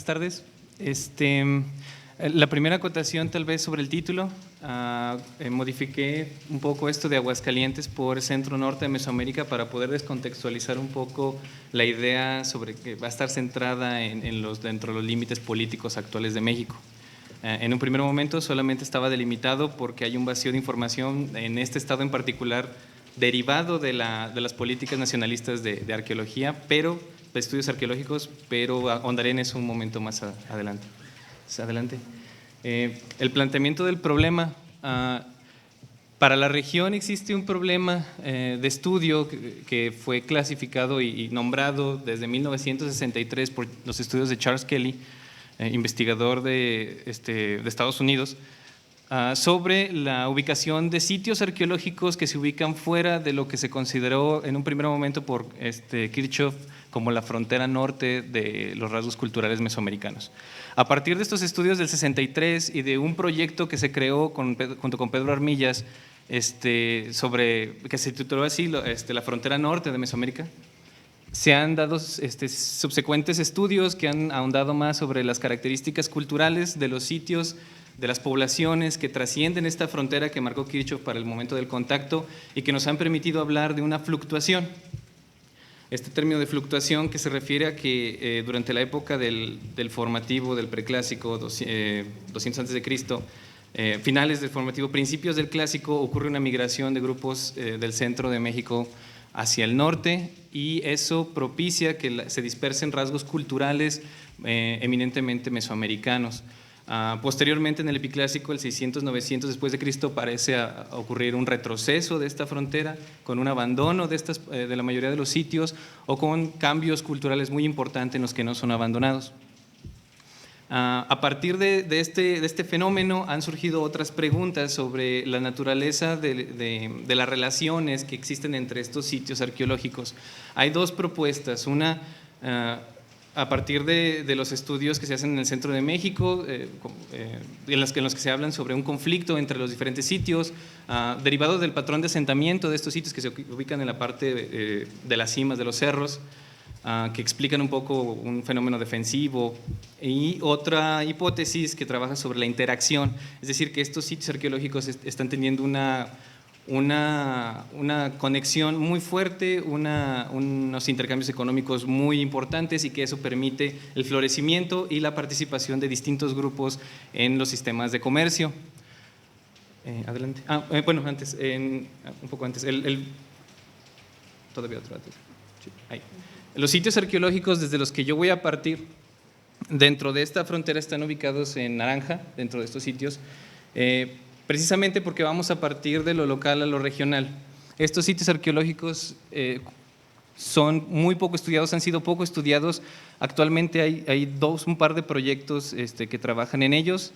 tardes. La primera acotación tal vez sobre el título, modifiqué un poco esto de Aguascalientes por centro-norte de Mesoamérica para poder descontextualizar un poco la idea sobre que va a estar centrada dentro de los límites políticos actuales de México. En un primer momento solamente estaba delimitado porque hay un vacío de información en este estado en particular derivado de las políticas nacionalistas de arqueología, de estudios arqueológicos, pero ahondaré en eso un momento más adelante. El planteamiento del problema. Para la región existe un problema de estudio que fue clasificado y nombrado desde 1963 por los estudios de Charles Kelly, investigador de Estados Unidos, sobre la ubicación de sitios arqueológicos que se ubican fuera de lo que se consideró en un primer momento por Kirchhoff como la frontera norte de los rasgos culturales mesoamericanos. A partir de estos estudios del 63 y de un proyecto que se creó junto con Pedro Armillas, que se tituló así, la frontera norte de Mesoamérica, se han dado subsecuentes estudios que han ahondado más sobre las características culturales de los sitios, de las poblaciones que trascienden esta frontera que marcó Kirchhoff para el momento del contacto y que nos han permitido hablar de una fluctuación. Este término de fluctuación que se refiere a que durante la época del formativo, del preclásico, 200 a.C., finales del formativo, principios del clásico, ocurre una migración de grupos del centro de México hacia el norte y eso propicia que se dispersen rasgos culturales eminentemente mesoamericanos. Posteriormente, en el epiclásico, el 600-900 después de Cristo, parece ocurrir un retroceso de esta frontera, con un abandono de la mayoría de los sitios o con cambios culturales muy importantes en los que no son abandonados. A partir de este fenómeno han surgido otras preguntas sobre la naturaleza de las relaciones que existen entre estos sitios arqueológicos. Hay dos propuestas, una a partir de los estudios que se hacen en el centro de México, en los que se hablan sobre un conflicto entre los diferentes sitios, derivado del patrón de asentamiento de estos sitios que se ubican en la parte de las cimas de los cerros, que explican un poco un fenómeno defensivo, y otra hipótesis que trabaja sobre la interacción, es decir, que estos sitios arqueológicos están teniendo una conexión muy fuerte, unos intercambios económicos muy importantes y que eso permite el florecimiento y la participación de distintos grupos en los sistemas de comercio. Adelante. Bueno, antes, un poco antes, todavía otro antes. Sí, ahí. Los sitios arqueológicos desde los que yo voy a partir dentro de esta frontera están ubicados en naranja, dentro de estos sitios, precisamente porque vamos a partir de lo local a lo regional. Estos sitios arqueológicos son muy poco estudiados, han sido poco estudiados. Actualmente hay un par de proyectos que trabajan en ellos,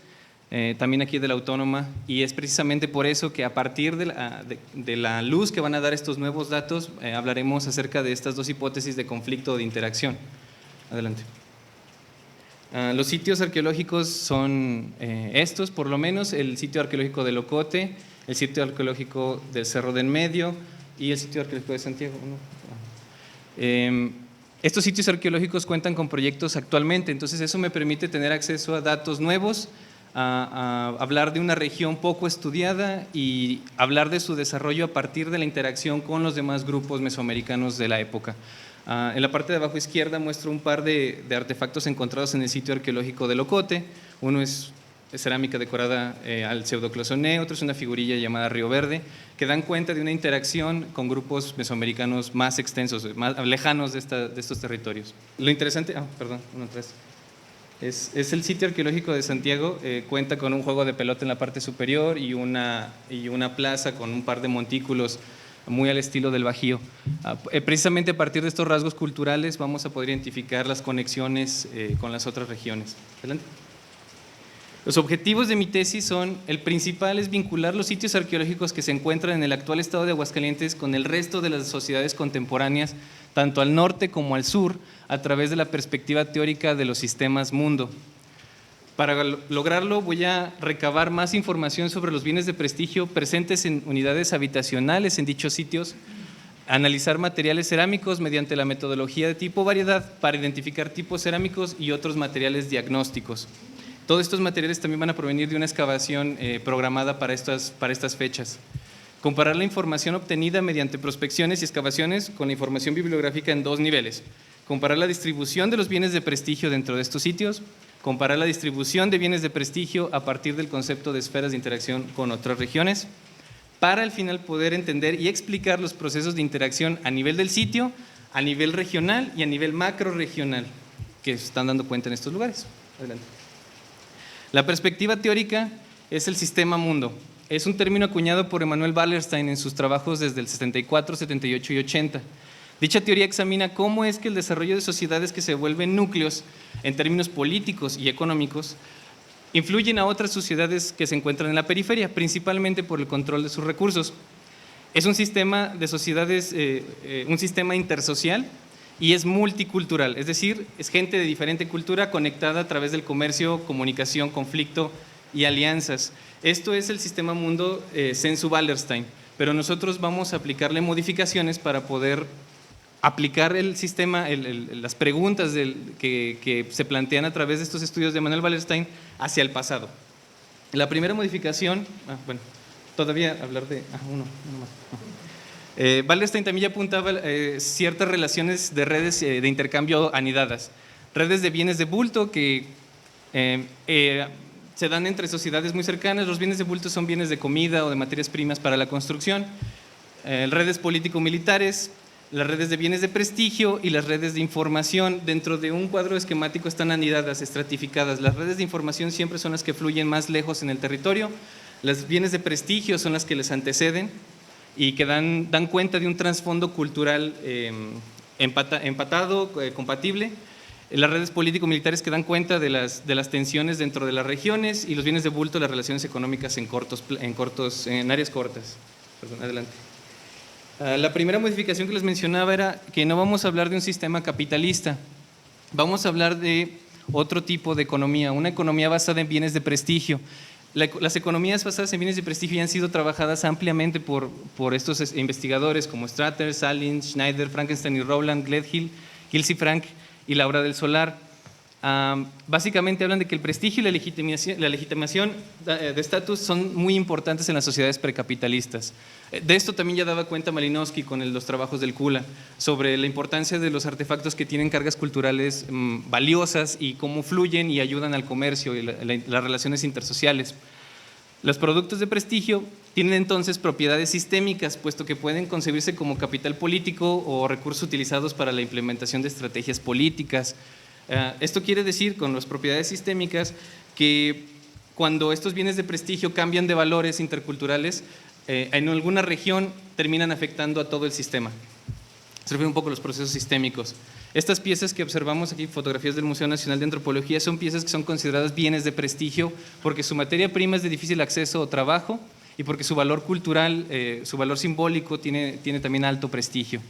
también aquí de la Autónoma, y es precisamente por eso que a partir de la luz que van a dar estos nuevos datos, hablaremos acerca de estas dos hipótesis de conflicto o de interacción. Adelante. Los sitios arqueológicos son estos, por lo menos, el sitio arqueológico de Locote, el sitio arqueológico del Cerro de en Medio y el sitio arqueológico de Santiago. Estos sitios arqueológicos cuentan con proyectos actualmente, entonces eso me permite tener acceso a datos nuevos, a hablar de una región poco estudiada y hablar de su desarrollo a partir de la interacción con los demás grupos mesoamericanos de la época. En la parte de abajo izquierda muestro un par de artefactos encontrados en el sitio arqueológico de Locote. Uno es cerámica decorada al pseudoclosoné, otro es una figurilla llamada Río Verde, que dan cuenta de una interacción con grupos mesoamericanos más extensos, más lejanos de estos territorios. Lo interesante, uno atrás. Es el sitio arqueológico de Santiago, cuenta con un juego de pelota en la parte superior y una plaza con un par de montículos muy al estilo del Bajío. Precisamente a partir de estos rasgos culturales vamos a poder identificar las conexiones con las otras regiones. Adelante. Los objetivos de mi tesis son, el principal es vincular los sitios arqueológicos que se encuentran en el actual estado de Aguascalientes con el resto de las sociedades contemporáneas, tanto al norte como al sur, a través de la perspectiva teórica de los sistemas mundo. Para lograrlo voy a recabar más información sobre los bienes de prestigio presentes en unidades habitacionales en dichos sitios, Analizar materiales cerámicos mediante la metodología de tipo variedad para identificar tipos cerámicos y otros materiales diagnósticos. Todos estos materiales también van a provenir de una excavación programada para estas fechas. Comparar la información obtenida mediante prospecciones y excavaciones con la información bibliográfica en 2 niveles. Comparar la distribución de los bienes de prestigio dentro de estos sitios. Comparar la distribución de bienes de prestigio a partir del concepto de esferas de interacción con otras regiones, para al final poder entender y explicar los procesos de interacción a nivel del sitio, a nivel regional y a nivel macrorregional que se están dando cuenta en estos lugares. Adelante. La perspectiva teórica es el sistema mundo. Es un término acuñado por Emanuel Wallerstein en sus trabajos desde el 74, 78 y 80. Dicha teoría examina cómo es que el desarrollo de sociedades que se vuelven núcleos en términos políticos y económicos influyen a otras sociedades que se encuentran en la periferia, principalmente por el control de sus recursos. Es un sistema de sociedades, un sistema intersocial y es multicultural, es decir, es gente de diferente cultura conectada a través del comercio, comunicación, conflicto y alianzas. Esto es el sistema mundo sensu Wallerstein, pero nosotros vamos a aplicarle modificaciones para poder aplicar el sistema, las preguntas que se plantean a través de estos estudios de Emanuel Wallerstein hacia el pasado. La primera modificación, bueno, todavía hablar de uno más. Wallerstein también ya apuntaba ciertas relaciones de redes de intercambio anidadas, redes de bienes de bulto que se dan entre sociedades muy cercanas. Los bienes de bulto son bienes de comida o de materias primas para la construcción, redes político-militares, las redes de bienes de prestigio y las redes de información. Dentro de un cuadro esquemático están anidadas, estratificadas. Las redes de información siempre son las que fluyen más lejos en el territorio, los bienes de prestigio son las que les anteceden y que dan cuenta de un trasfondo cultural empatado, compatible. Las redes político-militares que dan cuenta de las tensiones dentro de las regiones, y los bienes de bulto, las relaciones económicas en áreas cortas. Perdón, adelante. La primera modificación que les mencionaba era que no vamos a hablar de un sistema capitalista, vamos a hablar de otro tipo de economía, una economía basada en bienes de prestigio. Las economías basadas en bienes de prestigio ya han sido trabajadas ampliamente por estos investigadores como Strater, Salins, Schneider, Frankenstein y Rowland, Gledhill, Gilles y Frank y Laura del Solar. Básicamente hablan de que el prestigio y la legitimación de estatus son muy importantes en las sociedades precapitalistas. De esto también ya daba cuenta Malinowski con los trabajos del Kula, sobre la importancia de los artefactos que tienen cargas culturales valiosas y cómo fluyen y ayudan al comercio y las relaciones intersociales. Los productos de prestigio tienen entonces propiedades sistémicas, puesto que pueden concebirse como capital político o recursos utilizados para la implementación de estrategias políticas. Esto quiere decir, con las propiedades sistémicas, que cuando estos bienes de prestigio cambian de valores interculturales, en alguna región terminan afectando a todo el sistema. Se refiere un poco a los procesos sistémicos. Estas piezas que observamos aquí, fotografías del Museo Nacional de Antropología, son piezas que son consideradas bienes de prestigio porque su materia prima es de difícil acceso o trabajo y porque su valor cultural, su valor simbólico tiene también alto prestigio.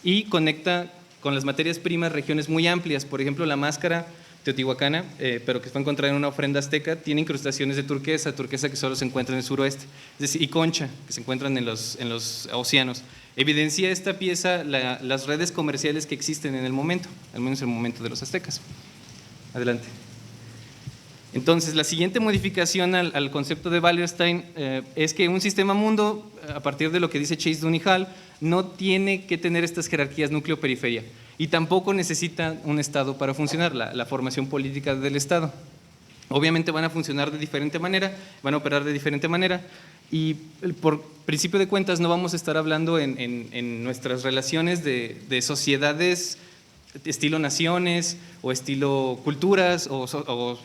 Y conecta con las materias primas regiones muy amplias. Por ejemplo, la máscara teotihuacana, pero que fue encontrada en una ofrenda azteca, tiene incrustaciones de turquesa que solo se encuentra en el suroeste, es decir, y concha, que se encuentran en los océanos. Evidencia esta pieza las redes comerciales que existen en el momento, al menos en el momento de los aztecas. Adelante. Entonces, la siguiente modificación al concepto de Wallerstein es que un sistema mundo, a partir de lo que dice Chase, Dunn y Hall, no tiene que tener estas jerarquías núcleo-periferia y tampoco necesita un Estado para funcionar, la formación política del Estado. Obviamente van a funcionar de diferente manera, van a operar de diferente manera y por principio de cuentas no vamos a estar hablando en nuestras relaciones de sociedades estilo naciones o estilo culturas o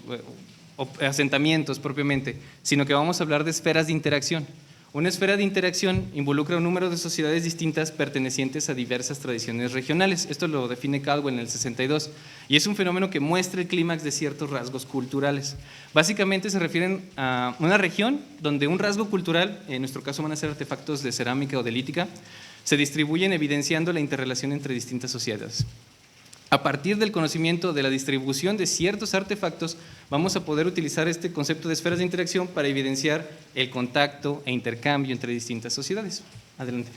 asentamientos propiamente, sino que vamos a hablar de esferas de interacción. Una esfera de interacción involucra un número de sociedades distintas pertenecientes a diversas tradiciones regionales. Esto lo define Caldwell en el 62 y es un fenómeno que muestra el clímax de ciertos rasgos culturales. Básicamente se refieren a una región donde un rasgo cultural, en nuestro caso van a ser artefactos de cerámica o de lítica, se distribuyen evidenciando la interrelación entre distintas sociedades. A partir del conocimiento de la distribución de ciertos artefactos, vamos a poder utilizar este concepto de esferas de interacción para evidenciar el contacto e intercambio entre distintas sociedades. Adelante.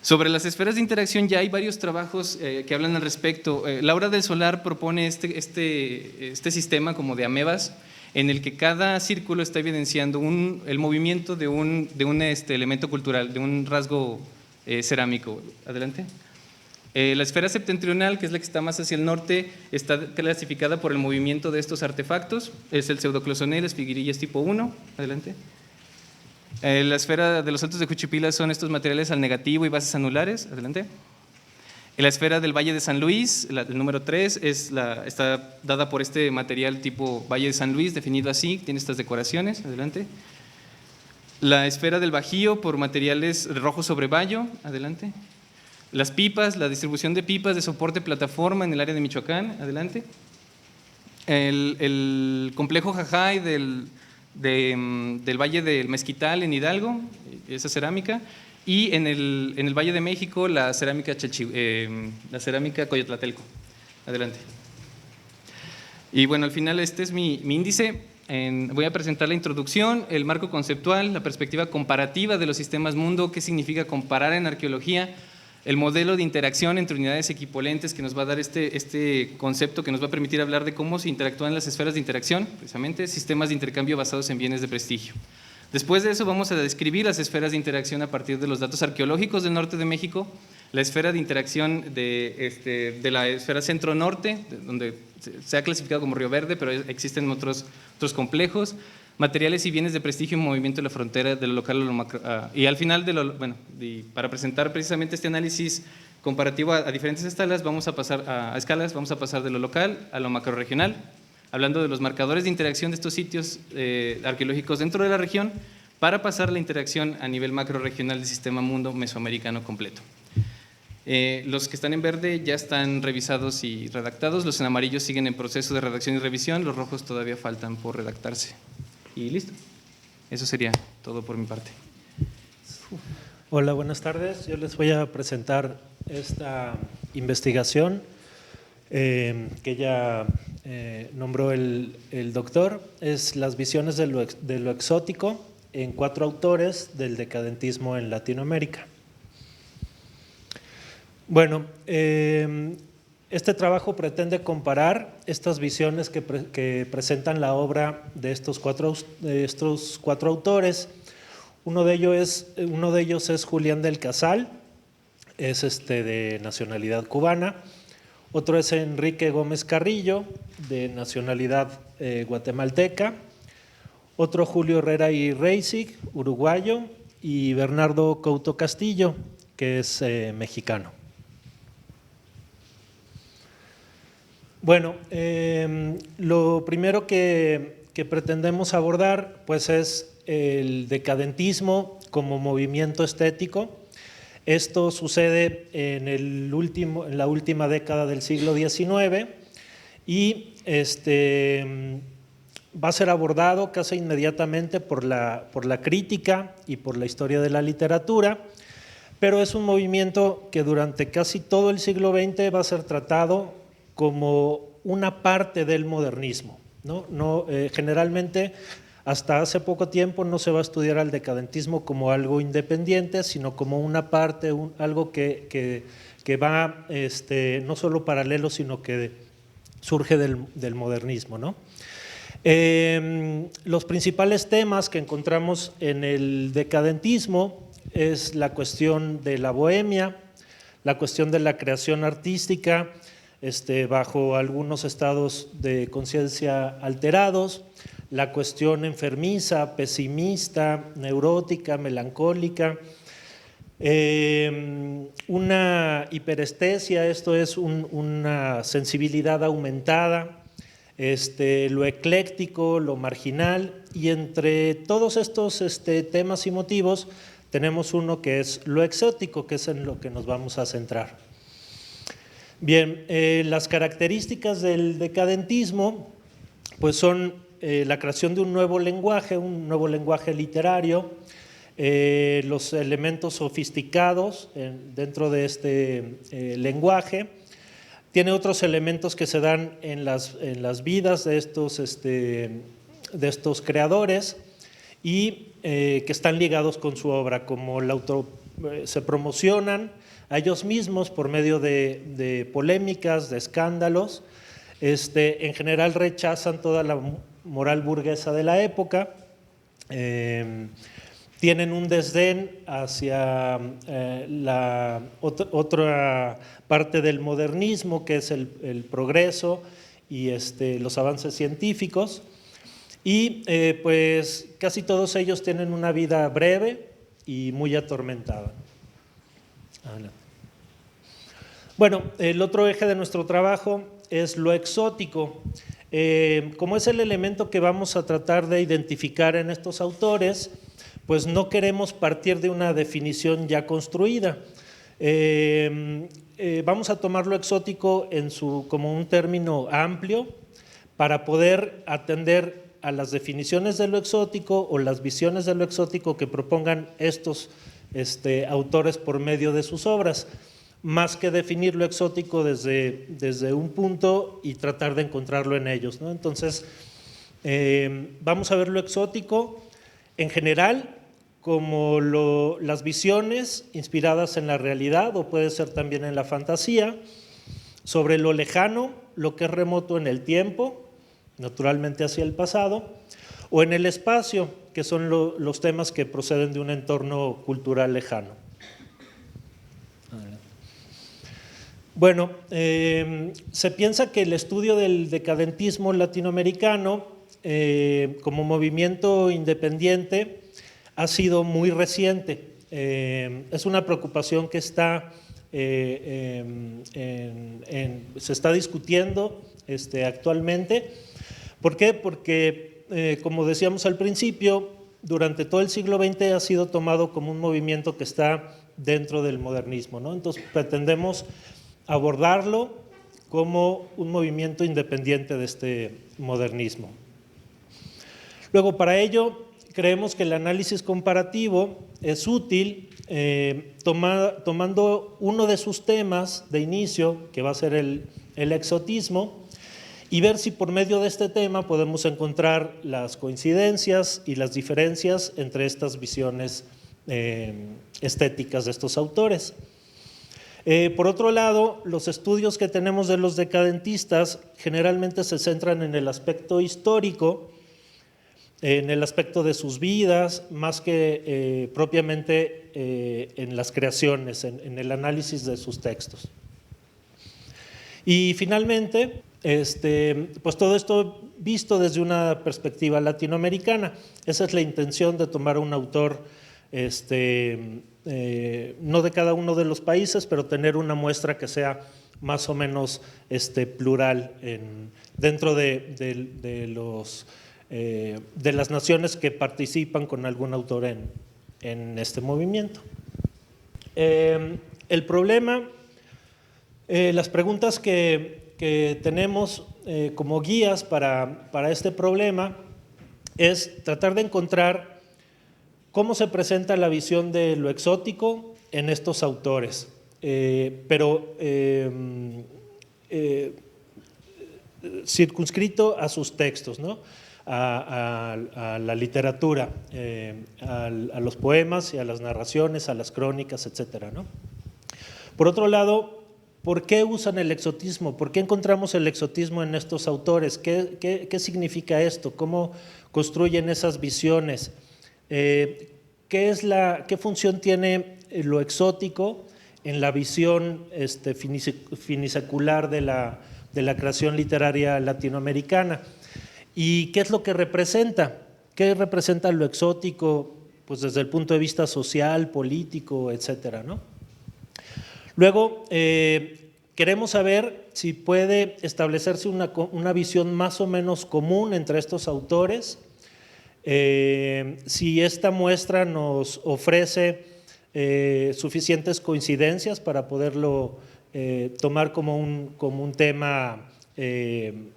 Sobre las esferas de interacción ya hay varios trabajos que hablan al respecto. Laura del Solar propone este sistema como de amebas, en el que cada círculo está evidenciando el movimiento de un elemento cultural, de un rasgo cerámico. Adelante. La esfera septentrional, que es la que está más hacia el norte, está clasificada por el movimiento de estos artefactos. Es el pseudoclosonel, espiguillas tipo 1. Adelante. La esfera de los Altos de Juchipila son estos materiales al negativo y bases anulares. Adelante. La esfera del Valle de San Luis, el número 3, está dada por este material tipo Valle de San Luis, definido así, tiene estas decoraciones. Adelante. La esfera del Bajío por materiales rojo sobre bayo. Adelante. Las pipas, la distribución de pipas de soporte plataforma en el área de Michoacán. Adelante. El complejo Jajay del Valle del Mezquital en Hidalgo, esa cerámica. Y en el Valle de México, la cerámica Coyotlatelco. Adelante. Y bueno, al final este es mi índice. Voy a presentar la introducción, el marco conceptual, la perspectiva comparativa de los sistemas mundo, qué significa comparar en arqueología, el modelo de interacción entre unidades equipolentes que nos va a dar este concepto que nos va a permitir hablar de cómo se interactúan las esferas de interacción, precisamente sistemas de intercambio basados en bienes de prestigio. Después de eso vamos a describir las esferas de interacción a partir de los datos arqueológicos del norte de México, la esfera de interacción de la esfera centro-norte, donde se ha clasificado como Río Verde, pero existen otros complejos, materiales y bienes de prestigio en movimiento de la frontera de lo local a lo macro. Y al final, para presentar precisamente este análisis comparativo a diferentes escalas, vamos a pasar de lo local a lo macrorregional, hablando de los marcadores de interacción de estos sitios arqueológicos dentro de la región, para pasar la interacción a nivel macrorregional del sistema mundo mesoamericano completo. Los que están en verde ya están revisados y redactados, los en amarillo siguen en proceso de redacción y revisión, los rojos todavía faltan por redactarse. Y listo. Eso sería todo por mi parte. Hola, buenas tardes. Yo les voy a presentar esta investigación que ya nombró el doctor. Es las visiones de lo exótico en 4 autores del decadentismo en Latinoamérica. Bueno, este trabajo pretende comparar estas visiones que presentan la obra de estos cuatro autores. Uno de ellos es Julián del Casal, es de nacionalidad cubana. Otro es Enrique Gómez Carrillo, de nacionalidad guatemalteca. Otro Julio Herrera y Reisig, uruguayo. Y Bernardo Couto Castillo, que es mexicano. Bueno, lo primero que pretendemos abordar pues es el decadentismo como movimiento estético. Esto sucede en la última década del siglo XIX y va a ser abordado casi inmediatamente por la crítica y por la historia de la literatura, pero es un movimiento que durante casi todo el siglo XX va a ser tratado como una parte del modernismo, ¿no? Generalmente, hasta hace poco tiempo no se va a estudiar al decadentismo como algo independiente, sino como una parte, algo que va no solo paralelo, sino que surge del modernismo, ¿no? Los principales temas que encontramos en el decadentismo es la cuestión de la bohemia, la cuestión de la creación artística, bajo algunos estados de conciencia alterados, la cuestión enfermiza, pesimista, neurótica, melancólica, una hiperestesia, esto es una sensibilidad aumentada, lo ecléctico, lo marginal, y entre todos estos temas y motivos tenemos uno que es lo exótico, que es en lo que nos vamos a centrar. Bien, las características del decadentismo pues son la creación de un nuevo lenguaje literario, los elementos sofisticados dentro de este lenguaje. Tiene otros elementos que se dan en las vidas de estos creadores y que están ligados con su obra, como se promocionan a ellos mismos por medio de polémicas, de escándalos. En general rechazan toda la moral burguesa de la época, tienen un desdén hacia la otra parte del modernismo, que es el progreso y los avances científicos, y pues casi todos ellos tienen una vida breve y muy atormentada. Bueno, el otro eje de nuestro trabajo es lo exótico. Como es el elemento que vamos a tratar de identificar en estos autores, pues no queremos partir de una definición ya construida. Vamos a tomar lo exótico como un término amplio para poder atender a las definiciones de lo exótico o las visiones de lo exótico que propongan estos autores por medio de sus obras, más que definir lo exótico desde un punto y tratar de encontrarlo en ellos, ¿no? Entonces, vamos a ver lo exótico en general como las visiones inspiradas en la realidad, o puede ser también en la fantasía, sobre lo lejano, lo que es remoto en el tiempo, naturalmente hacia el pasado, o en el espacio, que son los temas que proceden de un entorno cultural lejano. Bueno, se piensa que el estudio del decadentismo latinoamericano como movimiento independiente ha sido muy reciente. Es una preocupación que se está discutiendo actualmente. ¿Por qué? Porque, como decíamos al principio, durante todo el siglo XX ha sido tomado como un movimiento que está dentro del modernismo, ¿no? Entonces pretendemos abordarlo como un movimiento independiente de este modernismo. Luego, para ello, creemos que el análisis comparativo es útil tomando uno de sus temas de inicio, que va a ser el exotismo, y ver si por medio de este tema podemos encontrar las coincidencias y las diferencias entre estas visiones estéticas de estos autores. Por otro lado, los estudios que tenemos de los decadentistas generalmente se centran en el aspecto histórico, en el aspecto de sus vidas, más que propiamente en las creaciones, en el análisis de sus textos. Y finalmente, pues todo esto visto desde una perspectiva latinoamericana. Esa es la intención de tomar a un autor, no de cada uno de los países, pero tener una muestra que sea más o menos plural dentro de las naciones que participan con algún autor en este movimiento. El problema, las preguntas que tenemos como guías para este problema es tratar de encontrar cómo se presenta la visión de lo exótico en estos autores, pero circunscrito a sus textos, ¿no? A la literatura, a los poemas y a las narraciones, a las crónicas, etcétera, ¿no? Por otro lado, ¿por qué usan el exotismo? ¿Por qué encontramos el exotismo en estos autores? ¿Qué significa esto? ¿Cómo construyen esas visiones? ¿Qué función tiene lo exótico en la visión finisecular de la creación literaria latinoamericana? ¿Y qué es lo que representa? ¿Qué representa lo exótico, pues desde el punto de vista social, político, etcétera, ¿no? Luego, queremos saber si puede establecerse una visión más o menos común entre estos autores, si esta muestra nos ofrece suficientes coincidencias para poderlo tomar como un tema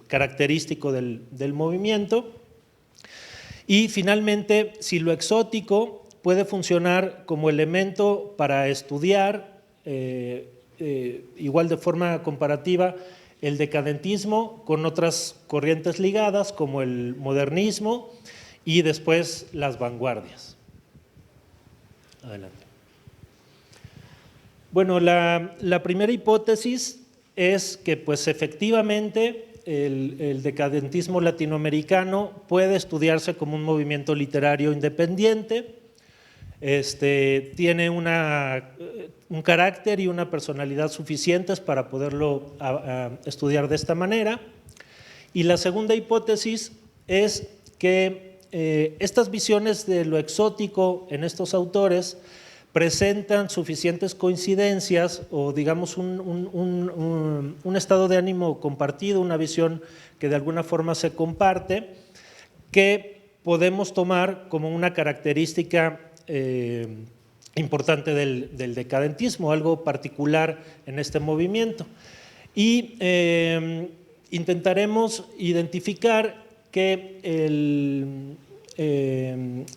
característico del movimiento, y finalmente si lo exótico puede funcionar como elemento para estudiar igual de forma comparativa el decadentismo con otras corrientes ligadas como el modernismo y después las vanguardias. Adelante. Bueno, la primera hipótesis es que pues efectivamente el decadentismo latinoamericano puede estudiarse como un movimiento literario independiente, tiene un carácter y una personalidad suficientes para poderlo estudiar de esta manera. Y la segunda hipótesis es que estas visiones de lo exótico en estos autores presentan suficientes coincidencias o digamos un estado de ánimo compartido, una visión que de alguna forma se comparte, que podemos tomar como una característica importante del decadentismo, algo particular en este movimiento. Y intentaremos identificar que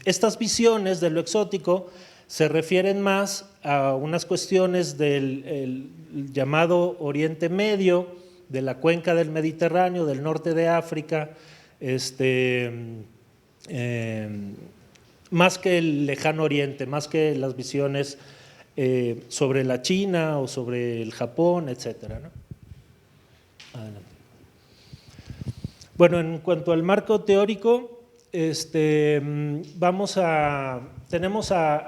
estas visiones de lo exótico se refieren más a unas cuestiones del llamado Oriente Medio, de la cuenca del Mediterráneo, del norte de África, más que el lejano Oriente, más que las visiones sobre la China o sobre el Japón, etcétera, ¿no? Adelante. Bueno, en cuanto al marco teórico, tenemos a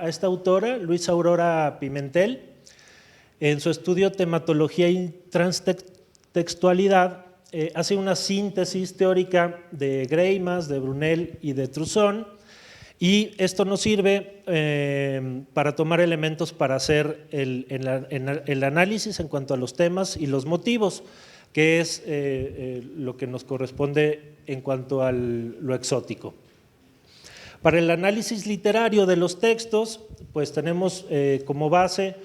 esta autora, Luisa Aurora Pimentel, en su estudio Tematología y Transtextualidad, hace una síntesis teórica de Greimas, de Brunel y de Truzón, y esto nos sirve para tomar elementos para hacer el análisis en cuanto a los temas y los motivos, que es lo que nos corresponde en cuanto a lo exótico. Para el análisis literario de los textos, pues tenemos como base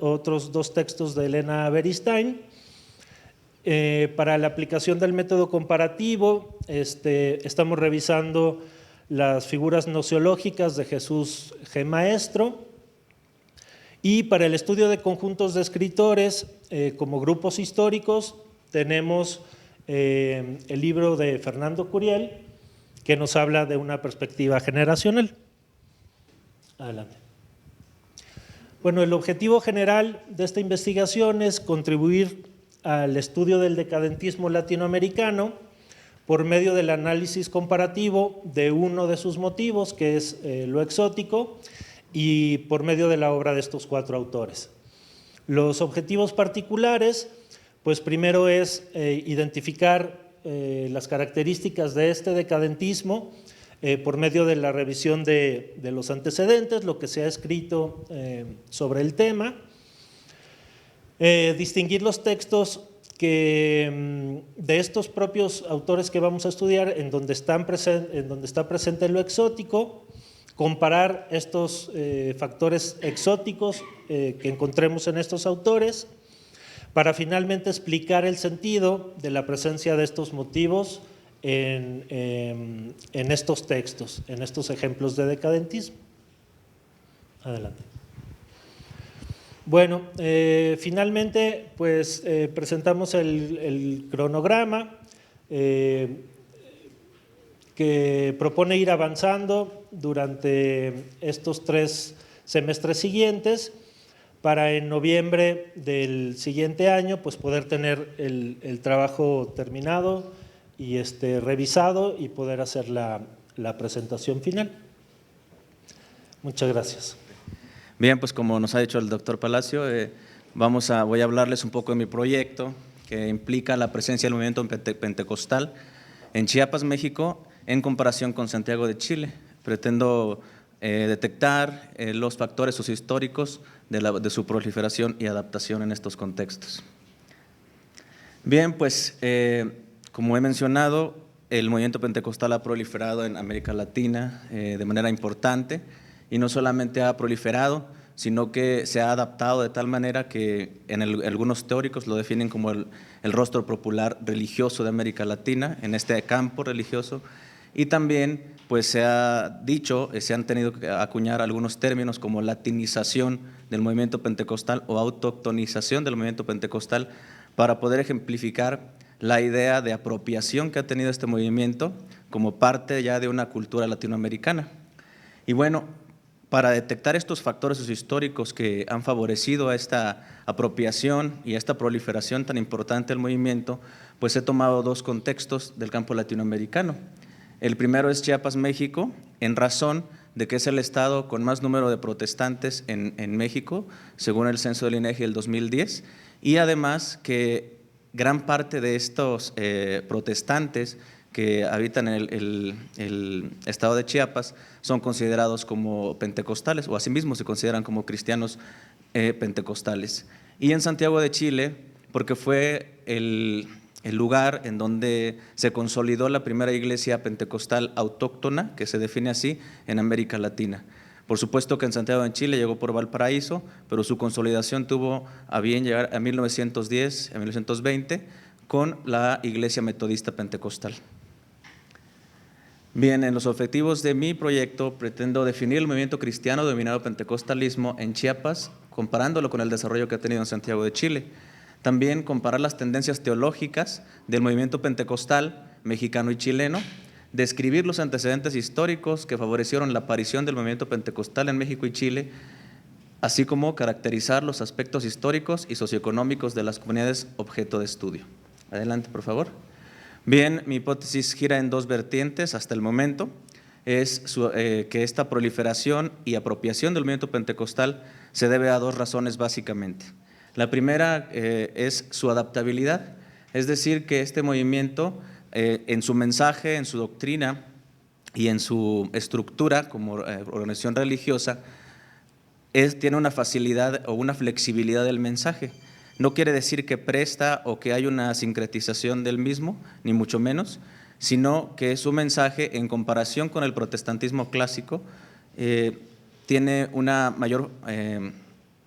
otros dos textos de Elena Beristain. Para la aplicación del método comparativo, estamos revisando las figuras gnoseológicas de Jesús G. Maestro. Y para el estudio de conjuntos de escritores como grupos históricos, tenemos el libro de Fernando Curiel, que nos habla de una perspectiva generacional. Adelante. Bueno, el objetivo general de esta investigación es contribuir al estudio del decadentismo latinoamericano por medio del análisis comparativo de uno de sus motivos, que es lo exótico, y por medio de la obra de estos cuatro autores. Los objetivos particulares, pues primero es identificar las características de este decadentismo por medio de la revisión de los antecedentes, lo que se ha escrito sobre el tema, distinguir los textos de estos propios autores que vamos a estudiar en donde está presente lo exótico, comparar estos factores exóticos que encontremos en estos autores para finalmente explicar el sentido de la presencia de estos motivos en estos textos, en estos ejemplos de decadentismo. Adelante. Bueno, finalmente pues presentamos el cronograma que propone ir avanzando durante estos 3 semestres siguientes para en noviembre del siguiente año pues poder tener el trabajo terminado y revisado y poder hacer la presentación final. Muchas gracias. Bien, pues como nos ha dicho el doctor Palacio, voy a hablarles un poco de mi proyecto que implica la presencia del movimiento pentecostal en Chiapas, México, en comparación con Santiago de Chile. Pretendo detectar los factores sociohistóricos de su proliferación y adaptación en estos contextos. Bien, pues como he mencionado, el movimiento pentecostal ha proliferado en América Latina de manera importante y no solamente ha proliferado, sino que se ha adaptado de tal manera que algunos teóricos lo definen como el rostro popular religioso de América Latina, en este campo religioso. Y también pues se han tenido que acuñar algunos términos como latinización del movimiento pentecostal o autoctonización del movimiento pentecostal para poder ejemplificar la idea de apropiación que ha tenido este movimiento como parte ya de una cultura latinoamericana. Y bueno, para detectar estos factores sociohistóricos que han favorecido a esta apropiación y a esta proliferación tan importante del movimiento, pues he tomado dos contextos del campo latinoamericano. El primero es Chiapas, México, en razón de que es el estado con más número de protestantes en México, según el censo del INEGI del 2010, y además que gran parte de estos protestantes que habitan el estado de Chiapas son considerados como pentecostales, o asimismo se consideran como cristianos pentecostales. Y en Santiago de Chile, porque fue el lugar en donde se consolidó la primera iglesia pentecostal autóctona, que se define así, en América Latina. Por supuesto que en Santiago de Chile llegó por Valparaíso, pero su consolidación tuvo a bien llegar a 1910, a 1920, con la Iglesia Metodista Pentecostal. Bien, en los objetivos de mi proyecto pretendo definir el movimiento cristiano denominado pentecostalismo en Chiapas, comparándolo con el desarrollo que ha tenido en Santiago de Chile. También comparar las tendencias teológicas del movimiento pentecostal mexicano y chileno, describir los antecedentes históricos que favorecieron la aparición del movimiento pentecostal en México y Chile, así como caracterizar los aspectos históricos y socioeconómicos de las comunidades objeto de estudio. Adelante, por favor. Bien, mi hipótesis gira en dos vertientes hasta el momento. Es que esta proliferación y apropiación del movimiento pentecostal se debe a dos razones básicamente. La primera es su adaptabilidad, es decir, que este movimiento en su mensaje, en su doctrina y en su estructura como organización religiosa tiene una facilidad o una flexibilidad del mensaje. No quiere decir que presta o que hay una sincretización del mismo, ni mucho menos, sino que su mensaje, en comparación con el protestantismo clásico, tiene una mayor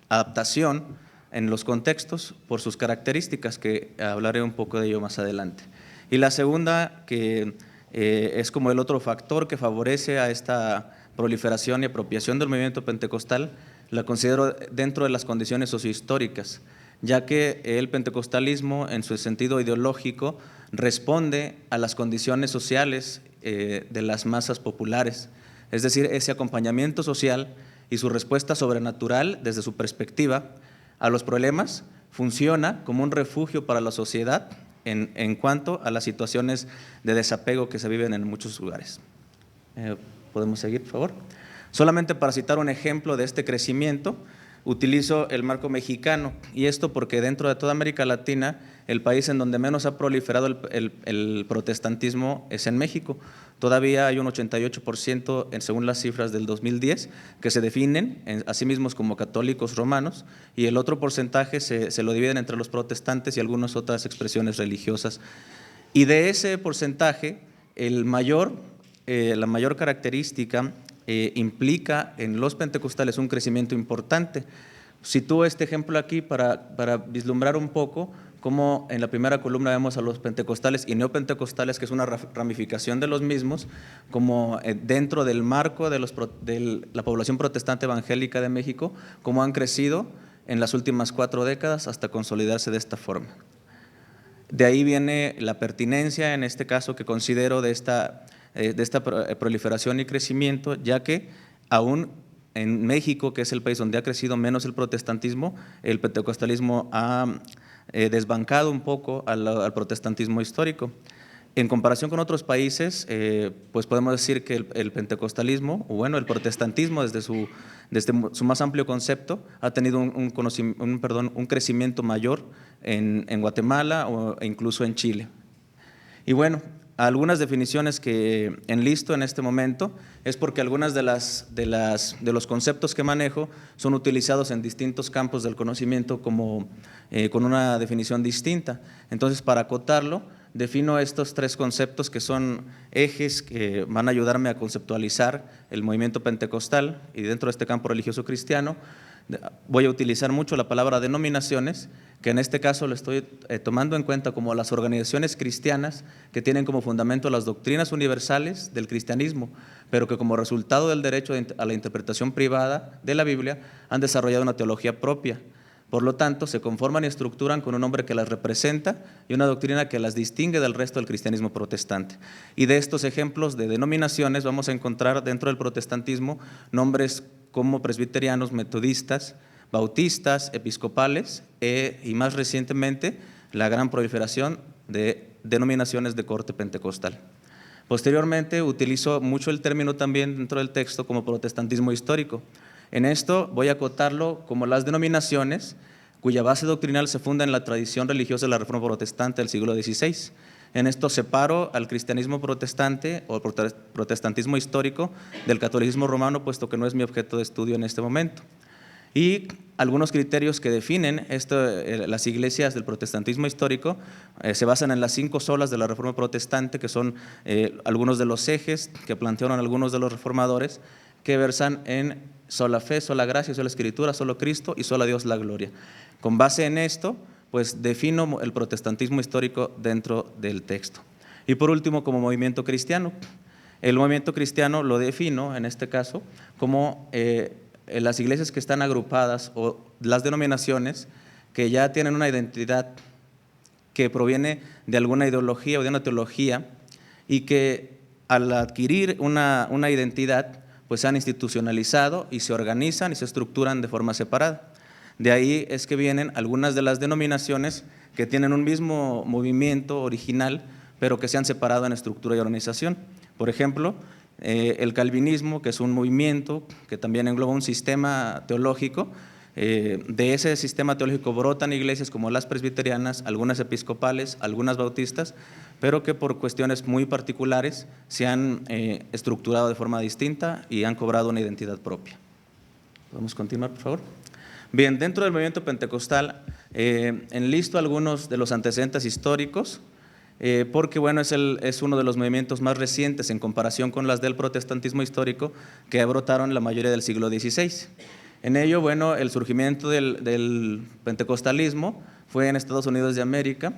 adaptación en los contextos por sus características, que hablaré un poco de ello más adelante. Y la segunda, que es como el otro factor que favorece a esta proliferación y apropiación del movimiento pentecostal, la considero dentro de las condiciones sociohistóricas, ya que el pentecostalismo, en su sentido ideológico, responde a las condiciones sociales de las masas populares, es decir, ese acompañamiento social y su respuesta sobrenatural desde su perspectiva a los problemas funciona como un refugio para la sociedad en cuanto a las situaciones de desapego que se viven en muchos lugares. ¿Podemos seguir, por favor? Solamente para citar un ejemplo de este crecimiento, utilizo el marco mexicano, y esto porque dentro de toda América Latina, el país en donde menos ha proliferado el protestantismo es en México. Todavía hay un 88%, según las cifras del 2010, que se definen a sí mismos como católicos romanos, y el otro porcentaje se lo dividen entre los protestantes y algunas otras expresiones religiosas. Y de ese porcentaje, la mayor característica implica en los pentecostales un crecimiento importante. Sitúo este ejemplo aquí para vislumbrar un poco cómo en la primera columna vemos a los pentecostales y neopentecostales, que es una ramificación de los mismos, como dentro del marco de la población protestante evangélica de México, cómo han crecido en las últimas 4 décadas hasta consolidarse de esta forma. De ahí viene la pertinencia, en este caso, que considero de esta proliferación y crecimiento, ya que aún en México, que es el país donde ha crecido menos el protestantismo, el pentecostalismo ha desbancado un poco al protestantismo histórico. En comparación con otros países, pues podemos decir que el pentecostalismo, o bueno, el protestantismo desde su más amplio concepto, ha tenido un crecimiento mayor en Guatemala e incluso en Chile. Y bueno, algunas definiciones que enlisto en este momento es porque algunas de los conceptos que manejo son utilizados en distintos campos del conocimiento con una definición distinta. Entonces, para acotarlo, defino estos 3 conceptos que son ejes que van a ayudarme a conceptualizar el movimiento pentecostal, y dentro de este campo religioso cristiano voy a utilizar mucho la palabra denominaciones, que en este caso lo estoy tomando en cuenta como las organizaciones cristianas que tienen como fundamento las doctrinas universales del cristianismo, pero que como resultado del derecho a la interpretación privada de la Biblia han desarrollado una teología propia. Por lo tanto, se conforman y estructuran con un nombre que las representa y una doctrina que las distingue del resto del cristianismo protestante. Y de estos ejemplos de denominaciones vamos a encontrar dentro del protestantismo nombres como presbiterianos, metodistas, bautistas, episcopales y más recientemente la gran proliferación de denominaciones de corte pentecostal. Posteriormente utilizó mucho el término también dentro del texto como protestantismo histórico. En esto voy a acotarlo como las denominaciones cuya base doctrinal se funda en la tradición religiosa de la Reforma Protestante del siglo XVI. En esto separo al cristianismo protestante o protestantismo histórico del catolicismo romano, puesto que no es mi objeto de estudio en este momento. Y algunos criterios que definen las iglesias del protestantismo histórico se basan en las 5 solas de la Reforma Protestante, que son algunos de los ejes que plantearon algunos de los reformadores, que versan en sola fe, sola gracia, sola escritura, solo Cristo y sola Dios la gloria. Con base en esto, pues defino el protestantismo histórico dentro del texto. Y por último, como movimiento cristiano. El movimiento cristiano lo defino, en este caso, como las iglesias que están agrupadas o las denominaciones que ya tienen una identidad que proviene de alguna ideología o de una teología y que al adquirir una identidad pues se han institucionalizado y se organizan y se estructuran de forma separada. De ahí es que vienen algunas de las denominaciones que tienen un mismo movimiento original, pero que se han separado en estructura y organización. Por ejemplo, el calvinismo, que es un movimiento que también engloba un sistema teológico. De ese sistema teológico brotan iglesias como las presbiterianas, algunas episcopales, algunas bautistas, pero que por cuestiones muy particulares se han estructurado de forma distinta y han cobrado una identidad propia. ¿Podemos continuar, por favor? Bien, dentro del movimiento pentecostal enlisto algunos de los antecedentes históricos, porque bueno, es uno de los movimientos más recientes en comparación con las del protestantismo histórico que brotaron la mayoría del siglo XVI. En ello, bueno, el surgimiento del pentecostalismo fue en Estados Unidos de América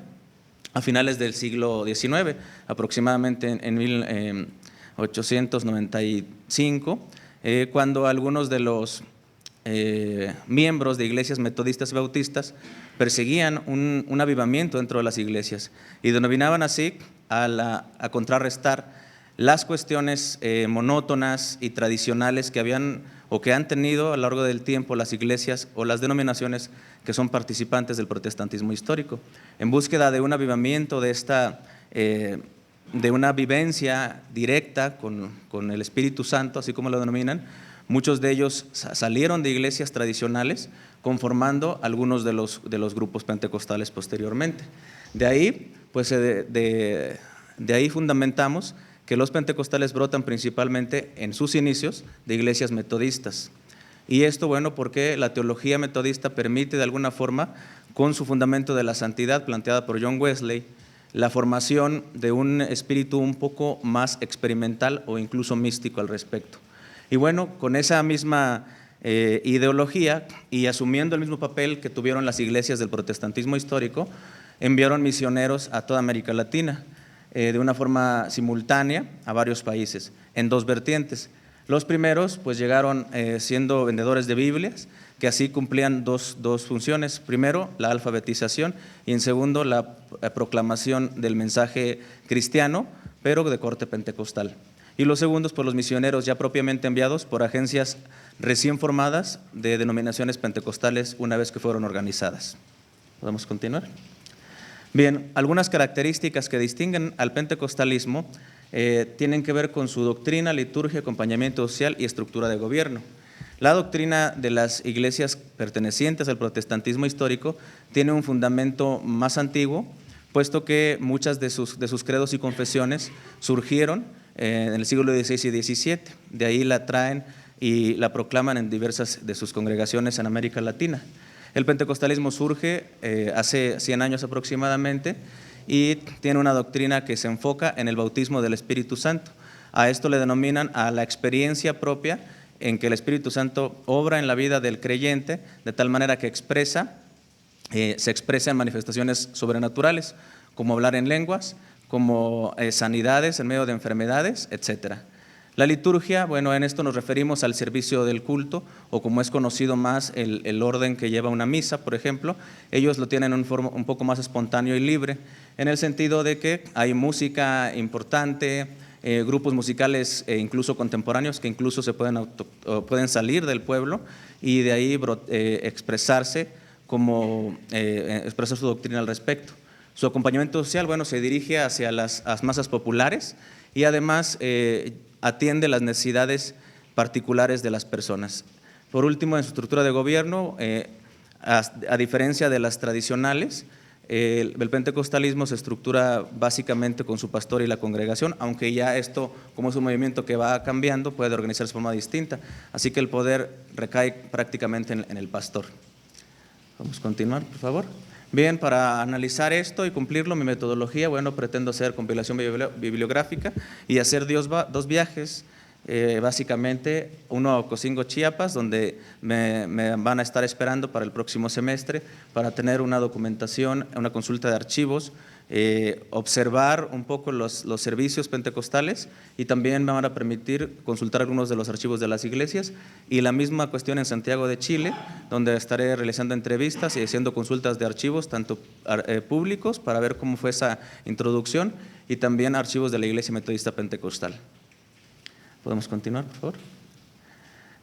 a finales del siglo XIX, aproximadamente en 1895, cuando algunos de los miembros de iglesias metodistas y bautistas perseguían un avivamiento dentro de las iglesias y denominaban así a contrarrestar las cuestiones monótonas y tradicionales que habían o que han tenido a lo largo del tiempo las iglesias o las denominaciones que son participantes del protestantismo histórico. En búsqueda de un avivamiento de una vivencia directa con el Espíritu Santo, así como lo denominan, muchos de ellos salieron de iglesias tradicionales, conformando algunos de los grupos pentecostales posteriormente. De ahí, pues, de ahí fundamentamos que los pentecostales brotan principalmente en sus inicios de iglesias metodistas. Y esto, bueno, porque la teología metodista permite de alguna forma, con su fundamento de la santidad planteada por John Wesley, la formación de un espíritu un poco más experimental o incluso místico al respecto. Y bueno, con esa misma ideología y asumiendo el mismo papel que tuvieron las iglesias del protestantismo histórico, enviaron misioneros a toda América Latina de una forma simultánea a varios países, en 2 vertientes. Los primeros pues llegaron siendo vendedores de Biblias, que así cumplían dos funciones. Primero, la alfabetización y en segundo, la proclamación del mensaje cristiano, pero de corte pentecostal. Y los segundos, pues los misioneros ya propiamente enviados por agencias recién formadas de denominaciones pentecostales una vez que fueron organizadas. ¿Podemos continuar? Bien, algunas características que distinguen al pentecostalismo tienen que ver con su doctrina, liturgia, acompañamiento social y estructura de gobierno. La doctrina de las iglesias pertenecientes al protestantismo histórico tiene un fundamento más antiguo, puesto que muchas de sus credos y confesiones surgieron en el siglo XVI y XVII. De ahí la traen y la proclaman en diversas de sus congregaciones en América Latina. El pentecostalismo surge hace 100 años aproximadamente y tiene una doctrina que se enfoca en el bautismo del Espíritu Santo. A esto le denominan a la experiencia propia en que el Espíritu Santo obra en la vida del creyente de tal manera que se expresa en manifestaciones sobrenaturales, como hablar en lenguas, como sanidades en medio de enfermedades, etc. La liturgia, bueno, en esto nos referimos al servicio del culto, o como es conocido más, el orden que lleva una misa, por ejemplo. Ellos lo tienen en forma un poco más espontáneo y libre, en el sentido de que hay música importante, grupos musicales incluso contemporáneos que incluso pueden salir del pueblo y de ahí expresarse expresar su doctrina al respecto. Su acompañamiento social, bueno, se dirige hacia las masas populares y además atiende las necesidades particulares de las personas. Por último, en su estructura de gobierno, a diferencia de las tradicionales, el pentecostalismo se estructura básicamente con su pastor y la congregación, aunque ya esto, como es un movimiento que va cambiando, puede organizarse de forma distinta. Así que el poder recae prácticamente en el pastor. Vamos a continuar, por favor. Bien, para analizar esto y cumplirlo, mi metodología, bueno, pretendo hacer compilación bibliográfica y hacer dos viajes, básicamente uno a Ocosingo, Chiapas, donde me van a estar esperando para el próximo semestre para tener una documentación, una consulta de archivos, observar un poco los servicios pentecostales y también me van a permitir consultar algunos de los archivos de las iglesias y la misma cuestión en Santiago de Chile, donde estaré realizando entrevistas y haciendo consultas de archivos, tanto públicos para ver cómo fue esa introducción y también archivos de la Iglesia Metodista Pentecostal. ¿Podemos continuar, por favor?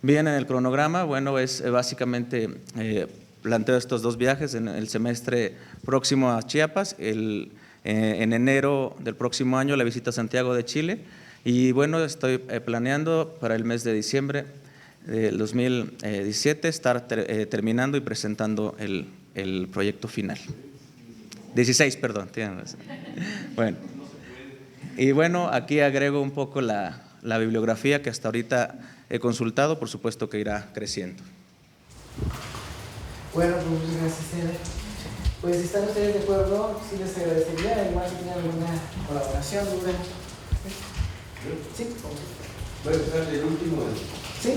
Bien, en el cronograma, bueno, es básicamente planteo estos dos viajes en el semestre próximo a Chiapas, en enero del próximo año la visita a Santiago de Chile y bueno, estoy planeando para el mes de diciembre del 2017 estar terminando y presentando el proyecto final. 16, perdón, tienen razón. Bueno, y bueno, aquí agrego un poco la bibliografía que hasta ahorita he consultado, por supuesto que irá creciendo. Bueno, pues muchas gracias, Eder. Pues si están ustedes de acuerdo, sí les agradecería, igual si tienen alguna colaboración, duda. Sí. Voy a empezar del último. Sí,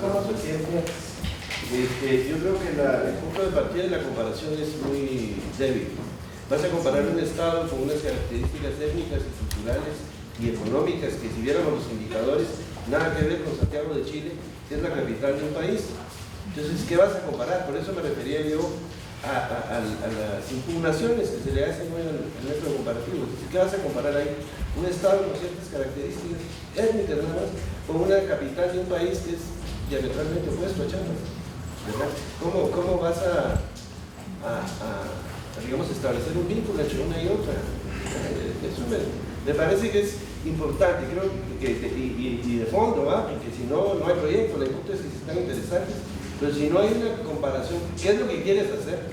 como tú siempre. Yo creo que el punto de partida de la comparación es muy débil. Vas a comparar un estado con unas características étnicas y culturales y económicas que, si viéramos los indicadores, nada que ver con Santiago de Chile, que es la capital de un país. Entonces, ¿qué vas a comparar? Por eso me refería yo a las impugnaciones que se le hacen en el método comparativo. ¿Qué vas a comparar ahí? Un estado con ciertas características étnicas nada más, con una capital de un país que es diametralmente opuesto a Chiapas, ¿verdad? ¿Cómo vas digamos, establecer un vínculo entre una y otra? Eso me parece que es importante, creo que y de fondo, ¿va? Porque si no hay proyecto, la hipótesis están interesantes, pero si no hay una comparación, ¿qué es lo que quieres hacer?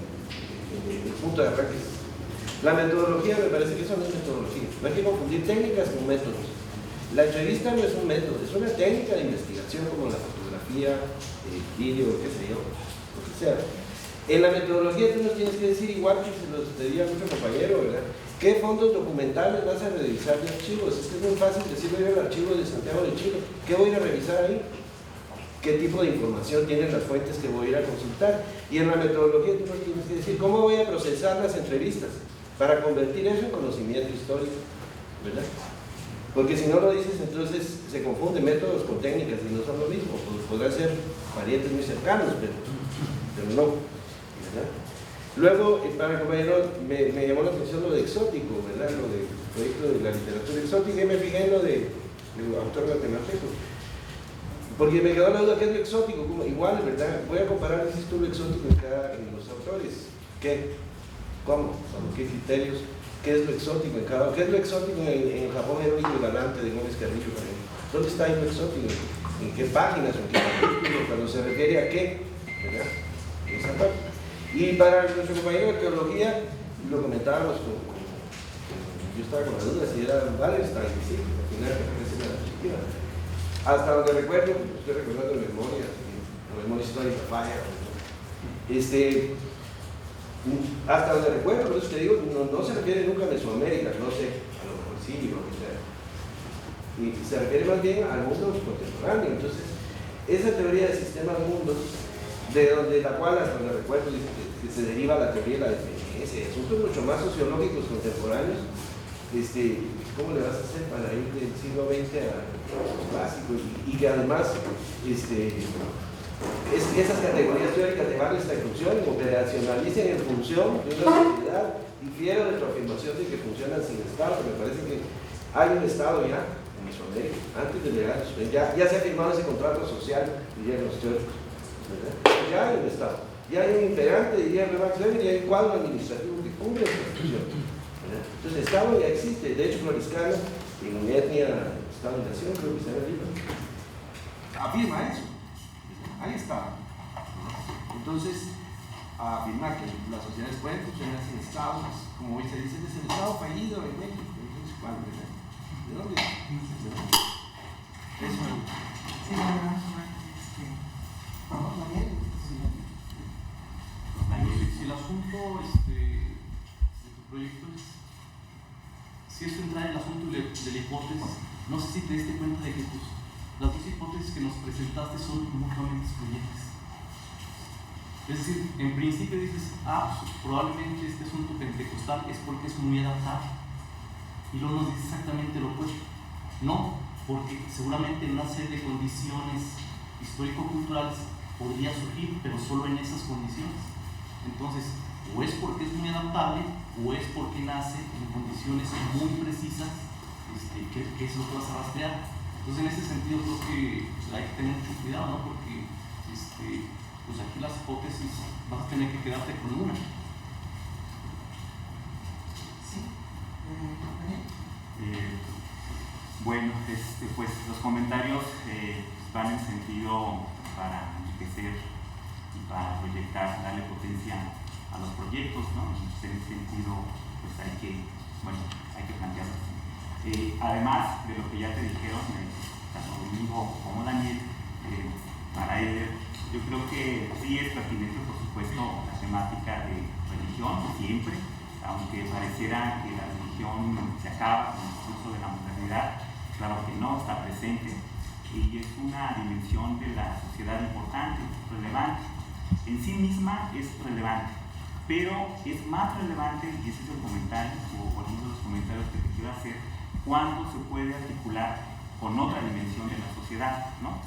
El punto de arranque. La metodología, me parece que eso no es metodología, no hay que confundir técnicas con métodos. La entrevista no es un método, es una técnica de investigación como la fotografía, el vídeo, qué sé yo, lo que sea. En la metodología tú nos tienes que decir, igual que se los pedía mucho compañero, ¿verdad? ¿Qué fondos documentales vas a revisar de archivos? Es que es muy fácil decir, voy a ir al archivo de Santiago de Chile. ¿Qué voy a ir a revisar ahí? ¿Qué tipo de información tienen las fuentes que voy a ir a consultar? Y en la metodología tú nos tienes que decir, ¿cómo voy a procesar las entrevistas? Para convertir eso en conocimiento histórico, ¿verdad? Porque si no lo dices, entonces se confunden métodos con técnicas y no son lo mismo. Podrán ser parientes muy cercanos, pero no, ¿verdad? Luego, para el compañero, me llamó la atención lo de exótico, ¿verdad? Lo del proyecto de la literatura exótica, y me fijé en lo de autor guatemalteco. Porque me quedó la duda, ¿qué es lo exótico? Igual, ¿verdad? Voy a comparar, dices tú, lo exótico en los autores. ¿Qué? ¿Cómo? ¿Con qué criterios? ¿Qué es lo exótico en cada uno? ¿Qué es lo exótico en el Japón heroico y galante de Gómez Carrillo, por ejemplo? ¿Dónde está ahí lo exótico? ¿En qué páginas? ¿En qué capítulos? Cuando se refiere a qué, ¿verdad? Esa parte. Y para nuestro compañero de teología, lo comentábamos yo estaba con la duda si era Wallenstein, sí, al final aparece la perspectiva. Hasta donde recuerdo, estoy recordando memorias, la memoria histórica falla. Hasta donde recuerdo, por eso te digo, no se refiere nunca a Mesoamérica, no sé, a lo mejor sí, lo que sea. Y se refiere más bien al mundo contemporáneo. Entonces, esa teoría de sistemas mundos, de la cual, hasta donde recuerdo, que se deriva la teoría de la dependencia, asuntos mucho más sociológicos contemporáneos, ¿cómo le vas a hacer para ir del siglo XX a los clásicos? Y que además esas categorías teóricas de varias funcionen, operacionalicen en función de una sociedad. Difiero de tu afirmación de que funcionan sin Estado, que me parece que hay un Estado ya en Mesoamérica, antes de llegar a ya se ha firmado ese contrato social, dirían los teóricos, ¿verdad? Ya hay un Estado, ya hay un integrante, diría Max Weber, y hay un cuadro administrativo que cubre esta función. Entonces el Estado ya existe, de hecho Florescano, en Etnia, Estado y Nación, creo que está en el libro, afirma eso, ahí está. Entonces, afirmar que las sociedades pueden funcionar sin Estado, como hoy se dice, es el Estado fallido en México, no sé cuándo, ¿verdad? ¿De dónde? Eso. Sí, Daniel, si el asunto de tu proyecto es, si esto entra en el asunto de la hipótesis, no sé si te diste cuenta de que las dos hipótesis que nos presentaste son mutuamente excluyentes. Es decir, en principio dices, pues probablemente este asunto pentecostal es porque es muy adaptable. Y luego nos dice exactamente lo opuesto. No, porque seguramente en una serie de condiciones histórico-culturales podría surgir, pero solo en esas condiciones. Entonces, o es porque es muy adaptable, o es porque nace en condiciones muy precisas, que es lo que vas a rastrear. Entonces, en ese sentido, creo que hay que tener mucho cuidado, ¿no? Porque pues aquí las hipótesis vas a tener que quedarte con una. Sí. Bueno, pues los comentarios van en sentido para enriquecer y para proyectar, darle potencia a los proyectos, ¿no? En ese sentido, pues hay que plantearlo. Además de lo que ya te dijeron, tanto conmigo como Daniel, para Eder, yo creo que sí es pertinente, por supuesto, la temática de religión, siempre, aunque pareciera que la religión se acaba con el curso de la modernidad, claro que no, está presente y es una dimensión de la sociedad importante, relevante. En sí misma es relevante, pero es más relevante, y ese es el comentario, o uno de los comentarios que te quiero hacer, cuando se puede articular con otra dimensión de la sociedad, ¿no?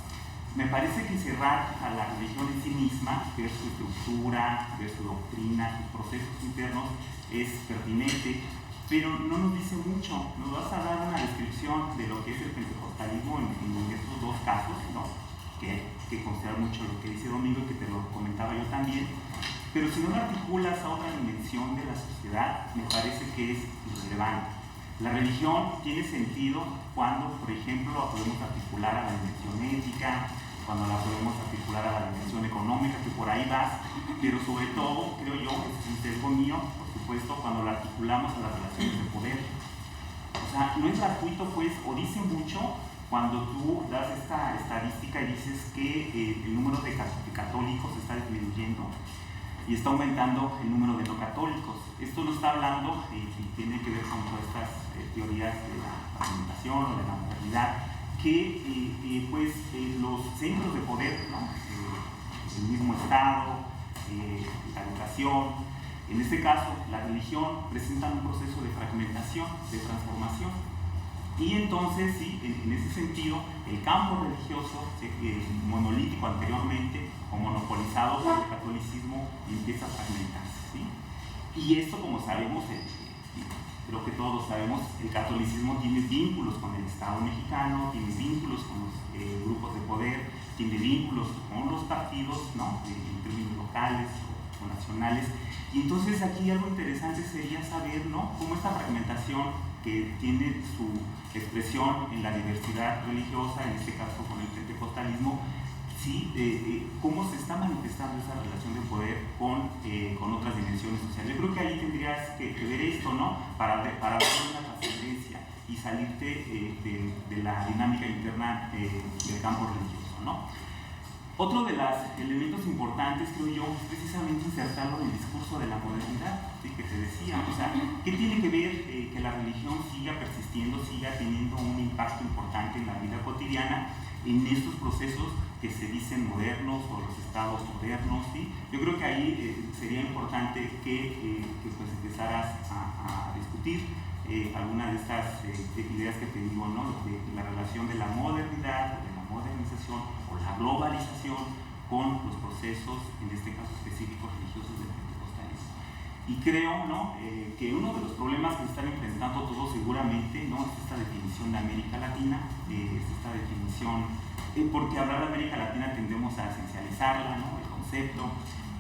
Me parece que cerrar a la religión en sí misma, ver su estructura, ver su doctrina, sus procesos internos, es pertinente, pero no nos dice mucho. Nos vas a dar una descripción de lo que es el pentecostalismo en estos dos casos, ¿no? Que hay que considerar mucho lo que dice Domingo, que te lo comentaba yo también, pero si no lo articulas a otra dimensión de la sociedad, me parece que es irrelevante. La religión tiene sentido cuando, por ejemplo, la podemos articular a la dimensión ética, cuando la podemos articular a la dimensión económica, que por ahí vas, pero sobre todo, creo yo, es un sesgo mío, por supuesto, cuando la articulamos a las relaciones de poder. O sea, no es gratuito, pues, o dice mucho cuando tú das esta estadística y dices que el número de católicos está disminuyendo y está aumentando el número de no católicos. Esto no está hablando y tiene que ver con todas estas teorías de la fragmentación o de la modernidad, que los centros de poder, ¿no? El mismo Estado, la educación, en este caso la religión, presentan un proceso de fragmentación, de transformación. Y entonces, sí, en ese sentido, el campo religioso, monolítico anteriormente, o monopolizado por el catolicismo, empieza a fragmentarse, ¿sí? Y esto, como sabemos, creo que todos sabemos, el catolicismo tiene vínculos con el Estado mexicano, tiene vínculos con los grupos de poder, tiene vínculos con los partidos, ¿no? En términos locales o nacionales. Y entonces aquí algo interesante sería saber, ¿no? Cómo esta fragmentación que tiene su expresión en la diversidad religiosa, en este caso con el pentecostalismo, ¿sí? Cómo se está manifestando esa relación de poder con otras dimensiones sociales. Yo creo que ahí tendrías que ver esto, ¿no? Para ver una trascendencia y salirte de la dinámica interna del campo religioso, ¿no? Otro de los elementos importantes, creo yo, es precisamente insertarlo en el discurso de la modernidad, ¿sí? Que te decía, o sea, ¿qué tiene que ver que la religión siga persistiendo, siga teniendo un impacto importante en la vida cotidiana, en estos procesos que se dicen modernos o los estados modernos, ¿sí? Yo creo que ahí sería importante que pues empezaras a discutir algunas de estas ideas que te digo, ¿no? De la relación de la modernidad, de la modernización o la globalización con los procesos, en este caso específicos religiosos del pentecostalismo. Y creo, ¿no? Que uno de los problemas que se están enfrentando todos seguramente, ¿no? Es esta definición de América Latina, es esta definición, porque hablar de América Latina tendemos a esencializarla, ¿no? El concepto,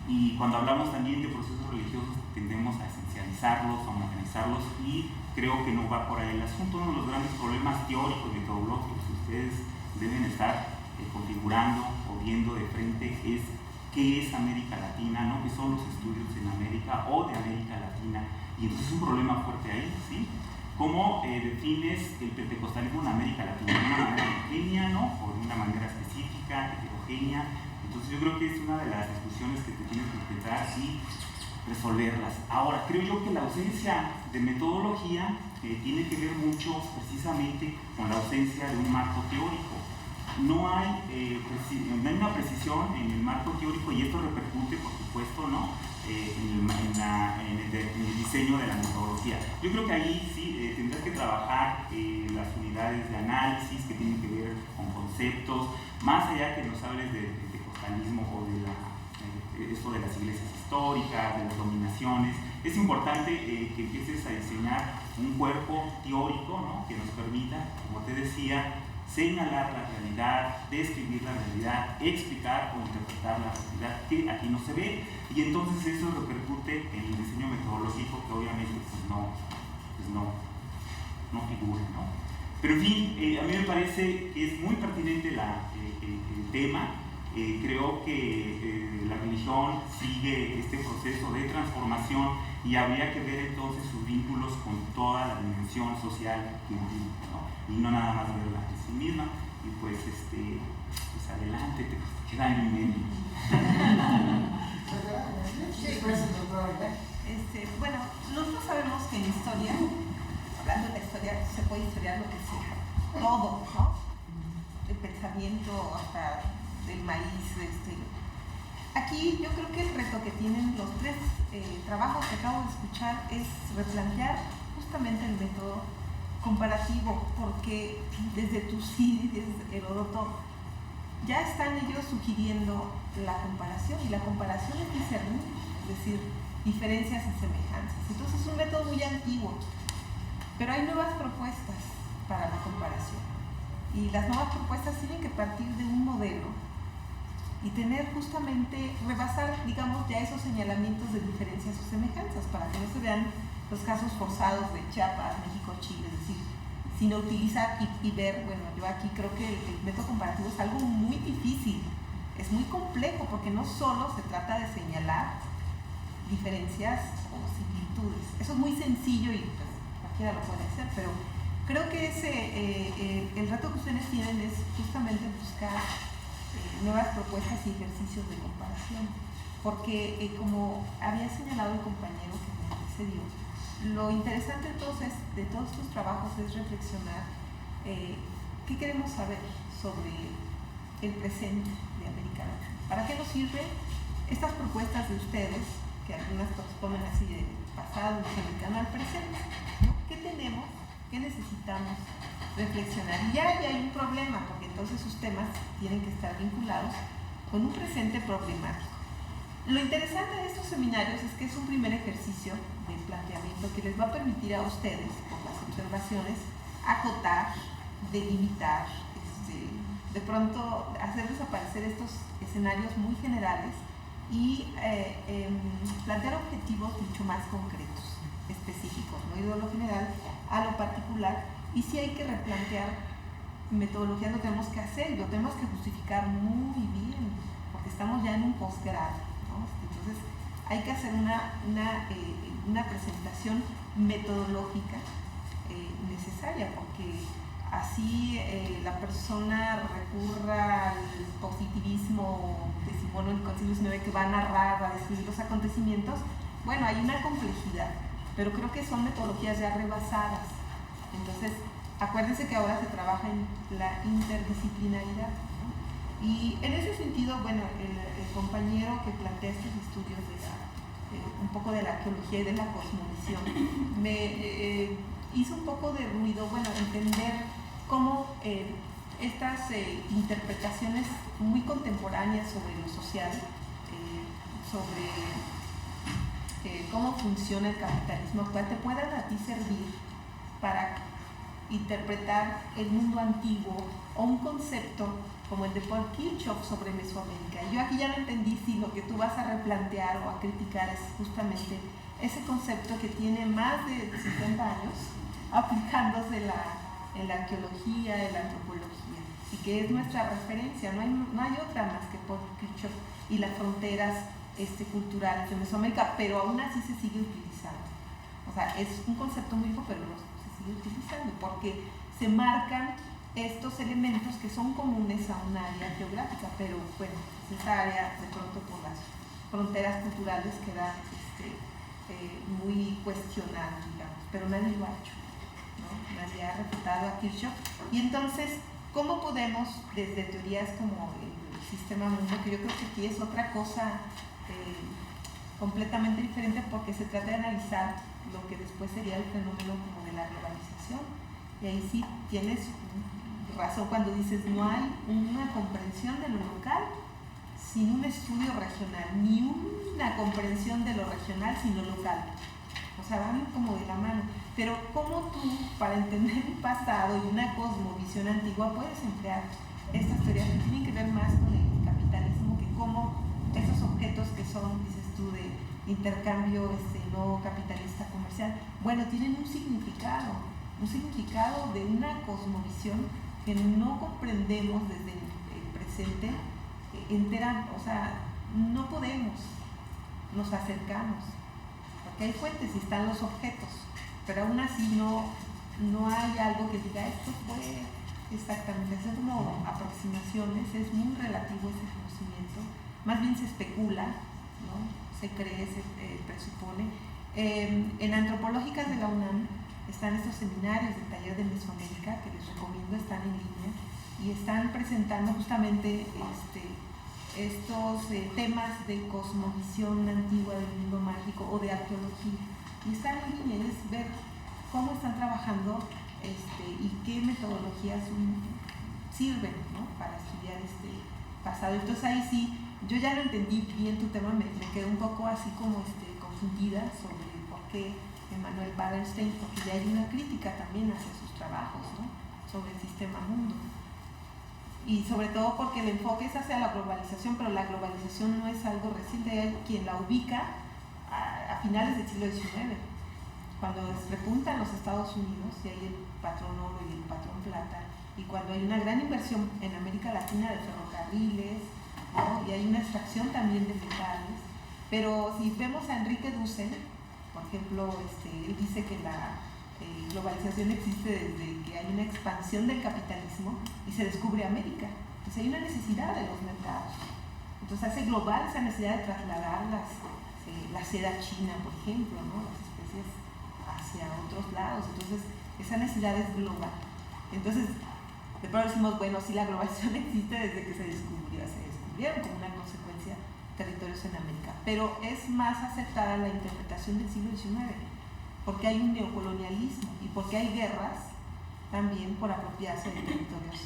y cuando hablamos también de procesos religiosos tendemos a esencializarlos, a homogeneizarlos, y creo que no va por ahí el asunto. Uno de los grandes problemas teóricos, metodológicos que ustedes deben estar configurando o viendo de frente es qué es América Latina, ¿no? ¿Qué son los estudios en América o de América Latina? Y entonces es un problema fuerte ahí, ¿sí? ¿Cómo defines el pentecostalismo en América Latina? ¿De una manera homogénea, ¿no? O de una manera específica, heterogénea? Entonces yo creo que es una de las discusiones que te tienes que empezar y resolverlas. Ahora, creo yo que la ausencia de metodología tiene que ver mucho precisamente con la ausencia de un marco teórico. No hay una precisión en el marco teórico, y esto repercute, por supuesto, ¿no? en el diseño de la metodología. Yo creo que ahí sí tendrás que trabajar las unidades de análisis que tienen que ver con conceptos, más allá que nos hables de pentecostalismo o de esto de las iglesias históricas, de las dominaciones. Es importante que empieces a diseñar un cuerpo teórico, ¿no? Que nos permita, como te decía, señalar la realidad, describir la realidad, explicar o interpretar la realidad que aquí no se ve, y entonces eso repercute en el diseño metodológico, que obviamente no figura, ¿no? Pero en fin, a mí me parece que es muy pertinente el tema. Creo que la religión sigue este proceso de transformación y habría que ver entonces sus vínculos con toda la dimensión social que implica, ¿no? Y no nada más verla en sí misma. Y pues adelante, te queda en medio. Bueno, nosotros sabemos que en historia, hablando de la historia, se puede historiar lo que sea, todo, ¿no? El pensamiento hasta del maíz, Aquí yo creo que el reto que tienen los tres trabajos que acabo de escuchar es replantear justamente el método comparativo, porque desde Tucídides, Heródoto, ya están ellos sugiriendo la comparación, y la comparación es discernir, es decir, diferencias y semejanzas. Entonces es un método muy antiguo, pero hay nuevas propuestas para la comparación, y las nuevas propuestas tienen que partir de un modelo y tener justamente, rebasar, digamos, ya esos señalamientos de diferencias o semejanzas, para que no se vean los casos forzados de Chiapas, México, Chile, es decir, sino utilizar y ver. Bueno, yo aquí creo que el método comparativo es algo muy difícil, es muy complejo, porque no solo se trata de señalar diferencias o similitudes. Eso es muy sencillo y pues cualquiera lo puede hacer, pero creo que el reto que ustedes tienen es justamente buscar nuevas propuestas y ejercicios de comparación, porque como había señalado el compañero que me precedió, lo interesante de todos estos trabajos es reflexionar qué queremos saber sobre el presente de América Latina. ¿Para qué nos sirven estas propuestas de ustedes, que algunas corresponden así de pasado, cercano al presente, ¿no? ¿Qué tenemos? ¿Qué necesitamos reflexionar? Y ya hay un problema, porque entonces sus temas tienen que estar vinculados con un presente problemático. Lo interesante de estos seminarios es que es un primer ejercicio de planteamiento que les va a permitir a ustedes, por las observaciones, acotar, delimitar, de pronto hacer desaparecer estos escenarios muy generales y plantear objetivos mucho más concretos, específicos, no ir de lo general a lo particular. Y si hay que replantear metodologías, lo tenemos que hacer y lo tenemos que justificar muy bien, porque estamos ya en un posgrado, ¿no? Entonces hay que hacer una presentación metodológica necesaria, porque así la persona recurra al positivismo decimonónico del siglo XIX, que va a narrar, va a describir los acontecimientos. Bueno, hay una complejidad, pero creo que son metodologías ya rebasadas. Entonces, acuérdense que ahora se trabaja en la interdisciplinaridad, ¿no? Y en ese sentido, bueno, el compañero que plantea estos estudios un poco de la arqueología y de la cosmovisión, hizo un poco de ruido, bueno, entender cómo estas interpretaciones muy contemporáneas sobre lo social, sobre cómo funciona el capitalismo actual, te puedan a ti servir para interpretar el mundo antiguo o un concepto como el de Paul Kirchhoff sobre Mesoamérica. Yo aquí ya no entendí si lo que tú vas a replantear o a criticar es justamente ese concepto que tiene más de 50 años aplicándose en la arqueología, en la antropología, y que es nuestra referencia, no hay otra más que Paul Kirchhoff y las fronteras culturales de Mesoamérica, pero aún así se sigue utilizando. O sea, es un concepto muy viejo, pero se sigue utilizando porque se marcan estos elementos que son comunes a un área geográfica, pero bueno, esa área de pronto por las fronteras culturales queda muy cuestionada, digamos, pero nadie lo ha hecho, ¿no? Nadie ha refutado a Kirchhoff. Y entonces, ¿cómo podemos, desde teorías como el sistema mundo, que yo creo que aquí es otra cosa completamente diferente, porque se trata de analizar lo que después sería el fenómeno como de la globalización, y ahí sí tienes razón cuando dices no hay una comprensión de lo local sin un estudio regional, ni una comprensión de lo regional sin lo local. O sea, van como de la mano. Pero ¿cómo tú, para entender un pasado y una cosmovisión antigua, puedes emplear estas teorías que tienen que ver más con el capitalismo, que cómo esos objetos que son, dices tú, de intercambio no capitalista comercial, bueno, tienen un significado de una cosmovisión que no comprendemos desde el presente entera, o sea, no podemos, nos acercamos, porque hay fuentes y están los objetos, pero aún así no hay algo que diga esto fue exactamente, son como aproximaciones, es muy relativo ese conocimiento, más bien se especula, ¿no? Se cree, se presupone. En Antropológicas de la UNAM están estos seminarios del taller de Mesoamérica que les recomiendo, están en línea y están presentando justamente estos temas de cosmovisión antigua del mundo mágico o de arqueología, y están en línea, y es ver cómo están trabajando y qué metodologías sirven, ¿no? Para estudiar este pasado. Entonces ahí sí, yo ya lo entendí bien tu tema, me quedé un poco así como confundida sobre por qué Emanuel Wallerstein, porque ya hay una crítica también hacia sus trabajos, ¿no? Sobre el sistema mundo. Y sobre todo porque el enfoque es hacia la globalización, pero la globalización no es algo reciente, hay quien la ubica a finales del siglo XIX, cuando repuntan los Estados Unidos y hay el patrón oro y el patrón plata, y cuando hay una gran inversión en América Latina de ferrocarriles, ¿no? Y hay una extracción también de metales. Pero si vemos a Enrique Dussel, por ejemplo, él dice que la globalización existe desde que hay una expansión del capitalismo y se descubre América. Entonces hay una necesidad de los mercados. Entonces hace global esa necesidad de trasladar la seda china, por ejemplo, ¿no? Las especies hacia otros lados. Entonces esa necesidad es global. Entonces, de pronto decimos, bueno, sí, la globalización existe desde que se descubrieron como una consecuencia territorios en América, pero es más aceptada la interpretación del siglo XIX, porque hay un neocolonialismo y porque hay guerras también por apropiarse de territorios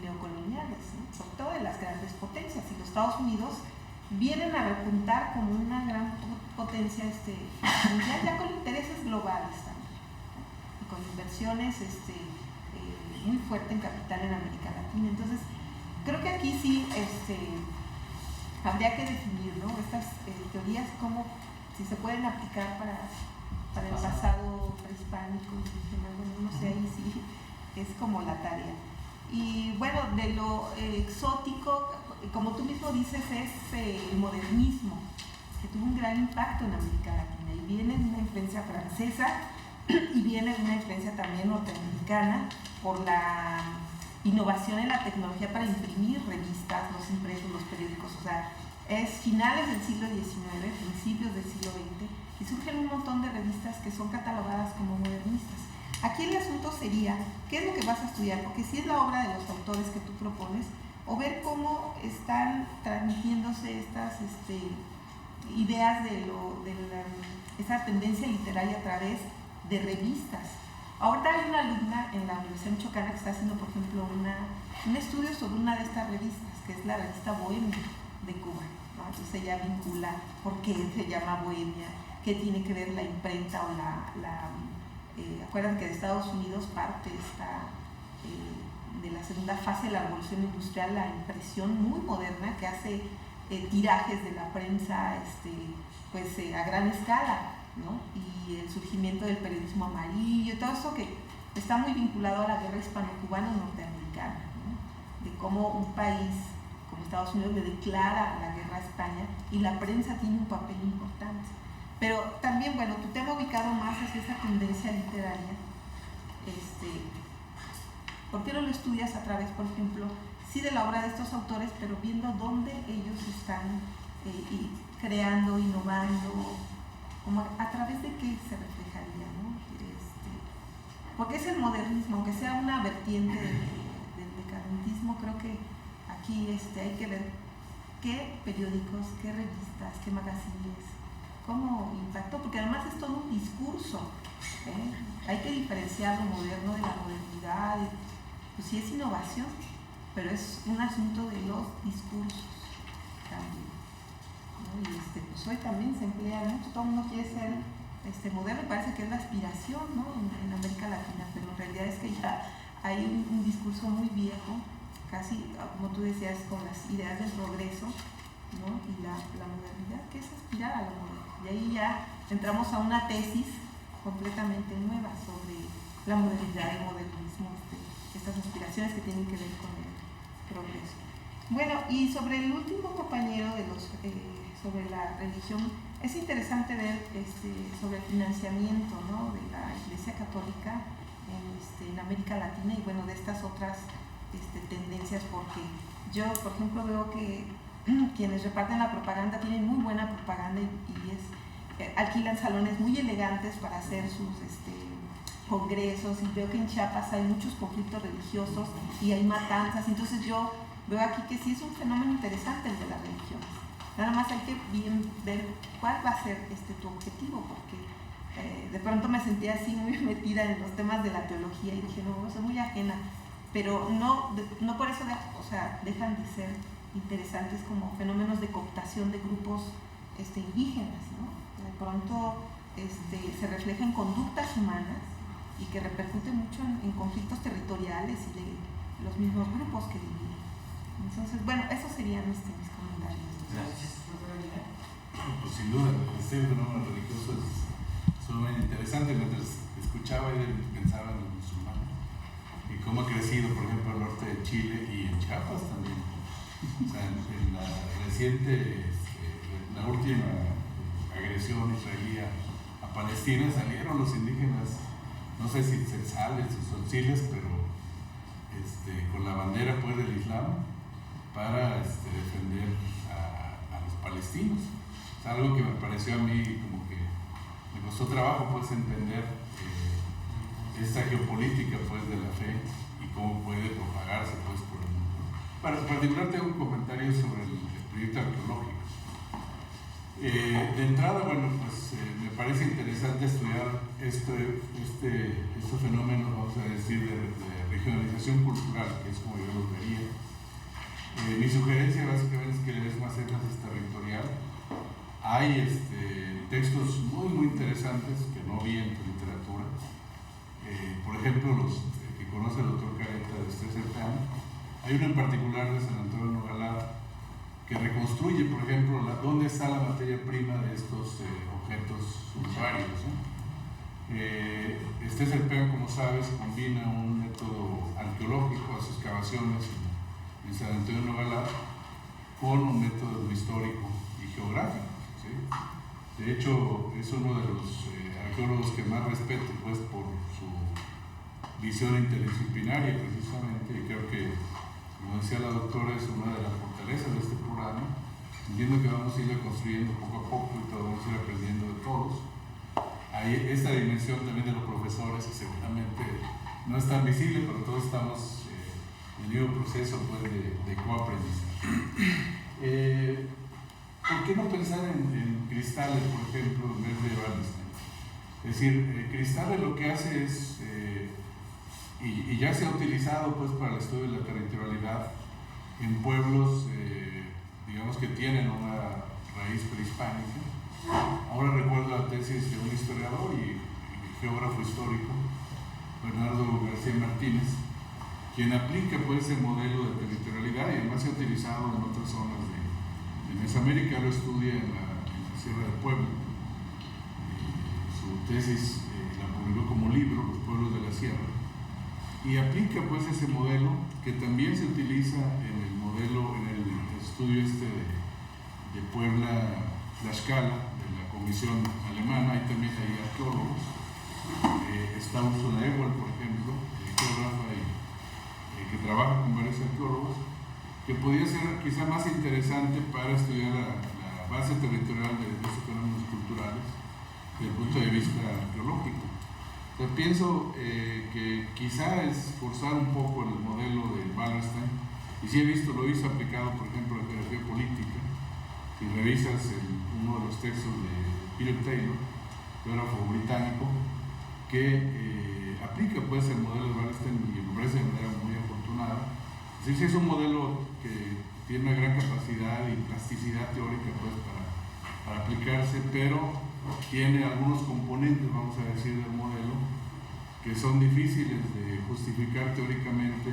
neocoloniales, ¿no? Sobre todo de las grandes potencias, y los Estados Unidos vienen a repuntar como una gran potencia mundial, ya con intereses globales también, ¿no? Y con inversiones muy fuerte en capital en América Latina. Entonces, creo que aquí sí habría que definir, ¿no? Estas teorías, cómo, si se pueden aplicar para el pasado prehispánico, no sé, ahí sí es como la tarea. Y bueno, de lo exótico, como tú mismo dices, es el modernismo, que tuvo un gran impacto en América Latina, y viene de una influencia francesa y viene de una influencia también norteamericana por la innovación en la tecnología para imprimir revistas, los impresos, los periódicos. O sea, es finales del siglo XIX, principios del siglo XX, y surgen un montón de revistas que son catalogadas como modernistas. Aquí el asunto sería, ¿qué es lo que vas a estudiar? Porque si es la obra de los autores que tú propones, o ver cómo están transmitiéndose estas ideas de esa tendencia literaria a través de revistas. Ahorita hay una alumna en la Universidad Michoacana que está haciendo, por ejemplo, un estudio sobre una de estas revistas, que es la revista Bohemia de Cuba, ¿no? Entonces ella vincula por qué se llama Bohemia, qué tiene que ver la imprenta o acuerdan que de Estados Unidos parte de la segunda fase de la revolución industrial, la impresión muy moderna que hace tirajes de la prensa a gran escala, ¿no? Y el surgimiento del periodismo amarillo, todo eso que está muy vinculado a la guerra hispano-cubana norteamericana, ¿no? De cómo un país como Estados Unidos le declara la guerra a España y la prensa tiene un papel importante. Pero también, bueno, tu tema ubicado más hacia esa tendencia literaria, ¿por qué no lo estudias a través, por ejemplo, sí de la obra de estos autores, pero viendo dónde ellos están creando, innovando, como a través de qué se reflejaría, ¿no? Porque es el modernismo, aunque sea una vertiente del decadentismo, creo que aquí hay que ver qué periódicos, qué revistas, qué magazines, cómo impactó, porque además es todo un discurso, ¿eh? Hay que diferenciar lo moderno de la modernidad, pues sí es innovación, pero es un asunto de los discursos también, ¿no? Y pues hoy también se emplea mucho, todo el mundo quiere ser moderno, y parece que es la aspiración, ¿no? en América Latina, pero en realidad es que ya hay un discurso muy viejo, casi como tú decías, con las ideas del progreso, ¿no? Y la modernidad, que es aspirar a lo moderno. Y ahí ya entramos a una tesis completamente nueva sobre la modernidad y el modernismo, estas aspiraciones que tienen que ver con el progreso. Bueno, y sobre el último compañero sobre la religión, es interesante ver sobre el financiamiento, ¿no? De la Iglesia Católica en América Latina y bueno, de estas otras tendencias, porque yo, por ejemplo, veo que quienes reparten la propaganda tienen muy buena propaganda y alquilan salones muy elegantes para hacer sus congresos, y veo que en Chiapas hay muchos conflictos religiosos y hay matanzas, entonces yo veo aquí que sí es un fenómeno interesante el de las religiones. Nada más hay que bien ver cuál va a ser tu objetivo, porque de pronto me sentía así muy metida en los temas de la teología y dije, no, soy muy ajena, pero no por eso dejan de ser interesantes como fenómenos de cooptación de grupos indígenas, ¿no? De pronto se reflejan conductas humanas y que repercuten mucho en conflictos territoriales y de los mismos grupos que dividen. Entonces, bueno, esos serían mis comentarios. Gracias. Pues sin duda, este fenómeno religioso es sumamente interesante. Mientras escuchaba y pensaba en los musulmanes y cómo ha crecido, por ejemplo, al norte de Chile y en Chiapas también. O sea, en la reciente, la última agresión israelí a Palestina, salieron los indígenas, no sé si censales o sonciles, pero con la bandera pues del Islam para defender a los palestinos. Es algo que me pareció a mí como que me costó trabajo pues entender esta geopolítica pues de la fe y cómo puede propagarse pues por el mundo. Para particular tengo un comentario sobre el proyecto arqueológico. De entrada, bueno, pues me parece interesante estudiar estos fenómenos, vamos a decir, de regionalización cultural, que es como yo lo vería. Mi sugerencia básicamente es que le des más énfasis territorial. Hay textos muy, muy interesantes que no vi en tu literatura. Por ejemplo, los que conoce el doctor Careta de Serpean. Hay uno en particular de San Antonio Nogalá que reconstruye, por ejemplo, dónde está la materia prima de estos objetos suntuarios, ¿no? Serpean, como sabes, combina un método arqueológico a sus excavaciones en San Antonio Nogalá con un método histórico y geográfico, ¿sí? De hecho, es uno de los arqueólogos que más respeto pues, por su visión interdisciplinaria precisamente, y creo que, como decía la doctora, es una de las fortalezas de este programa. Entiendo que vamos a ir construyendo poco a poco y todos vamos a ir aprendiendo de todos. Hay esta dimensión también de los profesores que seguramente no es tan visible, pero todos estamos en el mismo proceso pues, de coaprendizaje. ¿Por qué no pensar en cristales, por ejemplo, en vez de Wallenstein? Es decir, Cristábal lo que hace es, y ya se ha utilizado pues para el estudio de la territorialidad en pueblos, digamos que tienen una raíz prehispánica. Ahora recuerdo la tesis de un historiador y geógrafo histórico, Bernardo García Martínez, quien aplica pues el modelo de territorialidad y además se ha utilizado en otras zonas de Mesoamérica, lo estudia en la Sierra de Puebla. Su tesis la publicó como libro, Los pueblos de la Sierra, y aplica pues ese modelo que también se utiliza en el modelo, en el estudio de Puebla, Tlaxcala, de la Comisión Alemana. Ahí también hay arqueólogos. Está Ursula Ewald, por ejemplo, geógrafa que trabaja con varios arqueólogos, que podría ser quizá más interesante para estudiar la base territorial de estos fenómenos culturales desde el punto de vista arqueológico. Entonces, pienso que quizá es forzar un poco el modelo de Wallerstein, y sí he visto, lo hizo aplicado, por ejemplo, en geografía política. Si revisas uno de los textos de Peter Taylor, geógrafo británico, que aplica pues el modelo de Wallerstein y me parece de manera muy afortunada. Es decir, es un modelo que tiene una gran capacidad y plasticidad teórica pues para aplicarse, pero tiene algunos componentes, vamos a decir, del modelo que son difíciles de justificar teóricamente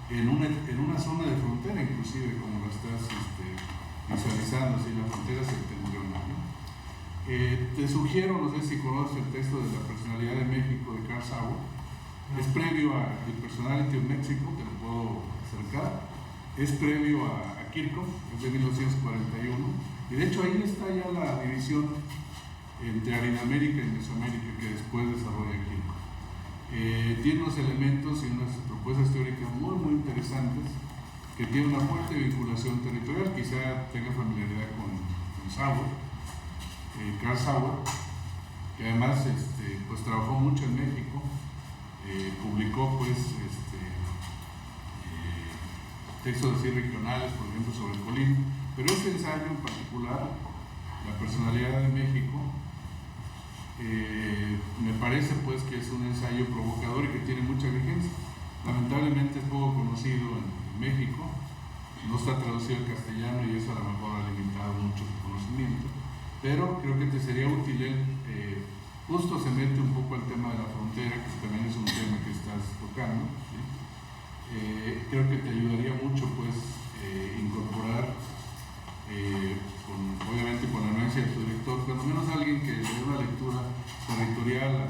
en una zona de frontera, inclusive como lo estás visualizando, así, la frontera septentrional, ¿no? Te sugiero, no sé si conoces el texto de La personalidad de México de Carl Sauer. Es previo a The Personality of Mexico, te lo puedo acercar. Es previo a Kirchhoff, es de 1941, y de hecho ahí está ya la división entre Arinamérica y Mesoamérica que después desarrolla Kirchhoff. Tiene unos elementos y unas propuestas teóricas muy interesantes que tienen una fuerte vinculación territorial. Quizá tenga familiaridad con Sauer, Carl Sauer, que además pues trabajó mucho en México, publicó pues textos así regionales, por ejemplo sobre Colima, pero este ensayo en particular, La personalidad de México, me parece pues que es un ensayo provocador y que tiene mucha vigencia. Lamentablemente es poco conocido en México, no está traducido al castellano y eso a lo mejor ha limitado mucho su conocimiento, pero creo que te sería útil justo se mete un poco al tema de la frontera, que también es un tema que estás tocando, ¿sí? Creo que te ayudaría mucho pues incorporar obviamente con la anuencia de tu director, cuando menos alguien que dé una lectura territorial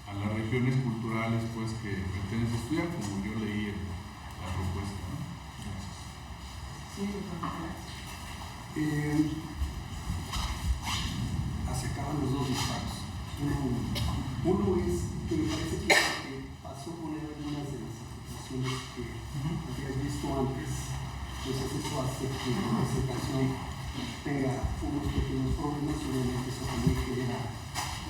a las regiones culturales pues que pretendes estudiar, como yo leí la propuesta, ¿no? Sí, acercaban los dos disparos. Uno es que me parece que pasó por algunas de las situaciones que habías visto antes. Entonces eso hace que la presentación tenga unos pequeños problemas y obviamente eso también genera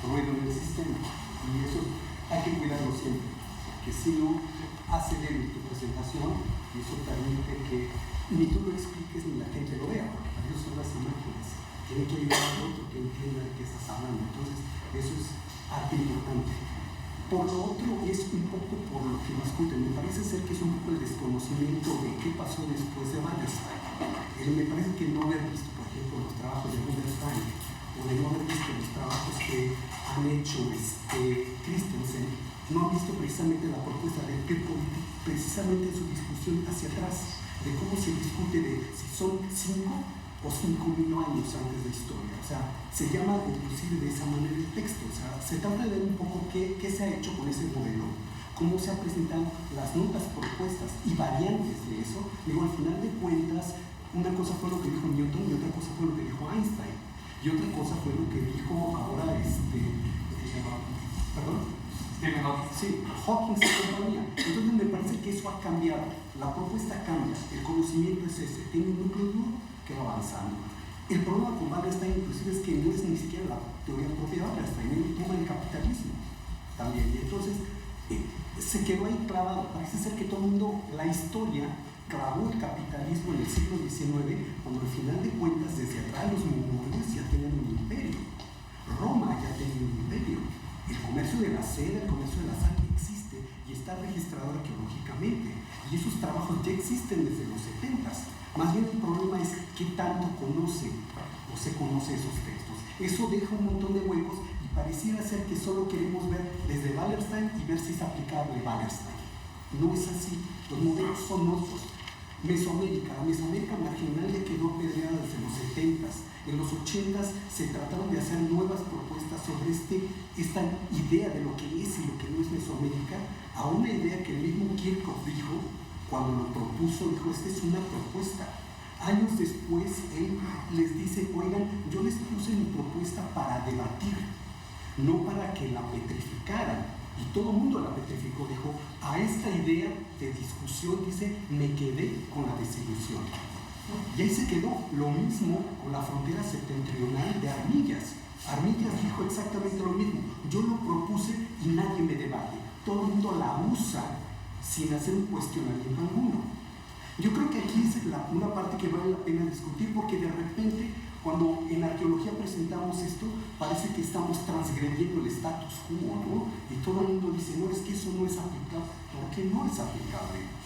ruido en el sistema. Y eso hay que cuidarlo siempre, porque si no hace débil tu presentación y eso permite que ni tú lo expliques ni la gente lo vea, porque para eso son las imágenes. Tiene que ayudar al otro que entienda de qué estás hablando. Entonces, eso es arte importante. Por lo otro, es un poco por lo que discuten. Me parece ser que es un poco el desconocimiento de qué pasó después de Wallerstein. Me parece que no haber visto, por ejemplo, los trabajos de Rudolf Steiner, o de no haber visto los trabajos que han hecho Christensen, no ha visto precisamente la propuesta de Peppoli, precisamente en su discusión hacia atrás, de cómo se discute de si son 5 o 5.000 años antes de historia. O sea, se llama inclusive de esa manera el texto. O sea, se trata de ver un poco qué se ha hecho con ese modelo, cómo se han presentado las notas propuestas y variantes de eso. Digo, al final de cuentas, una cosa fue lo que dijo Newton y otra cosa fue lo que dijo Einstein. Y otra cosa fue lo que dijo ahora perdón. Sí, Hawking y compañía. Entonces me parece que eso ha cambiado. La propuesta cambia, el conocimiento es ese, tiene un núcleo duro que va avanzando. El problema con Wallerstein inclusive es que no es ni siquiera la teoría propia de Wallerstein, él toma el capitalismo también. Y entonces se quedó ahí clavado. Parece ser que todo el mundo, la historia, clavó el capitalismo en el siglo XIX, cuando al final de cuentas desde atrás los mongoles ya tenían un imperio. Roma ya tenía un imperio. El comercio de la seda, el comercio de la sangre existe y está registrado arqueológicamente. Y esos trabajos ya existen desde los 70s. Más bien el problema es qué tanto conoce o se conoce esos textos. Eso deja un montón de huecos y pareciera ser que solo queremos ver desde Wallerstein y ver si es aplicable Wallerstein. No es así, los modelos son otros. Mesoamérica, la Mesoamérica marginal ya quedó pedreada desde los 70s. En los 80s se trataron de hacer nuevas propuestas sobre esta idea de lo que es y lo que no es Mesoamérica, a una idea que el mismo Kirchhoff dijo, cuando lo propuso, dijo, esta es una propuesta. Años después, él les dice, oigan, yo les puse mi propuesta para debatir, no para que la petrificaran. Y todo el mundo la petrificó, dijo, a esta idea de discusión, dice, me quedé con la desilusión. Y ahí se quedó, lo mismo con la frontera septentrional de Armillas. Armillas dijo exactamente lo mismo, yo lo propuse y nadie me debate, todo el mundo la usa sin hacer un cuestionamiento alguno. Yo creo que aquí es una parte que vale la pena discutir, porque de repente, cuando en arqueología presentamos esto, parece que estamos transgrediendo el status quo, ¿no? Y todo el mundo dice, no, es que eso no es aplicable. ¿Por qué no es aplicable?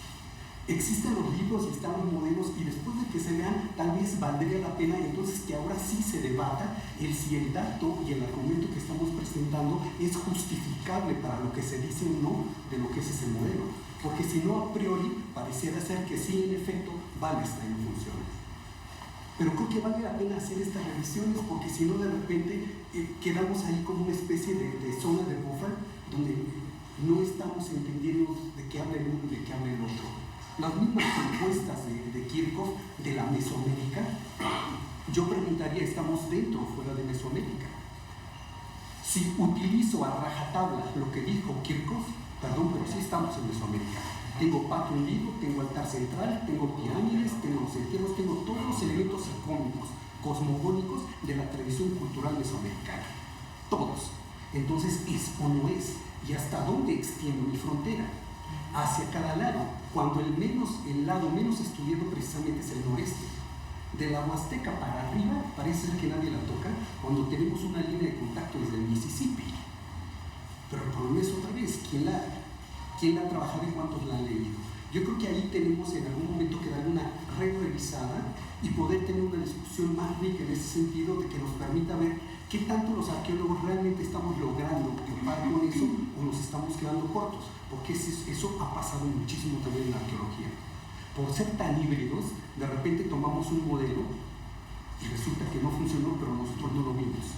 Existen los libros y están los modelos, y después de que se vean, tal vez valdría la pena entonces que ahora sí se debata si el dato y el argumento que estamos presentando es justificable para lo que se dice o no de lo que es ese modelo. Porque si no, a priori, pareciera ser que sí, en efecto, Wallerstein no funciona. Pero creo que vale la pena hacer estas revisiones, porque si no, de repente quedamos ahí como una especie de zona de buffer, donde no estamos entendiendo de qué habla el uno y de qué habla el otro. Las mismas propuestas de Kirchhoff de la Mesoamérica, yo preguntaría, ¿estamos dentro o fuera de Mesoamérica? Si utilizo a rajatabla lo que dijo Kirchhoff, perdón, pero sí estamos en Mesoamérica. Tengo patio hundido, tengo altar central, tengo pirámides, tengo los entierros, tengo todos los elementos icónicos, cosmogónicos de la tradición cultural mesoamericana. Todos. Entonces, ¿es o no es? ¿Y hasta dónde extiendo mi frontera? Hacia cada lado, cuando el lado menos estudiado precisamente es el noreste. De la Huasteca para arriba parece ser que nadie la toca, cuando tenemos una línea de contacto desde el Mississippi. Pero el problema es otra vez, ¿quién la ha trabajado y cuántos la han leído? Yo creo que ahí tenemos en algún momento que dar una revisada y poder tener una discusión más rica en ese sentido, de que nos permita ver qué tanto los arqueólogos realmente estamos logrando topar con eso o nos estamos quedando cortos, porque eso ha pasado muchísimo también en la arqueología. Por ser tan híbridos, de repente tomamos un modelo y resulta que no funcionó, pero nosotros no lo vimos.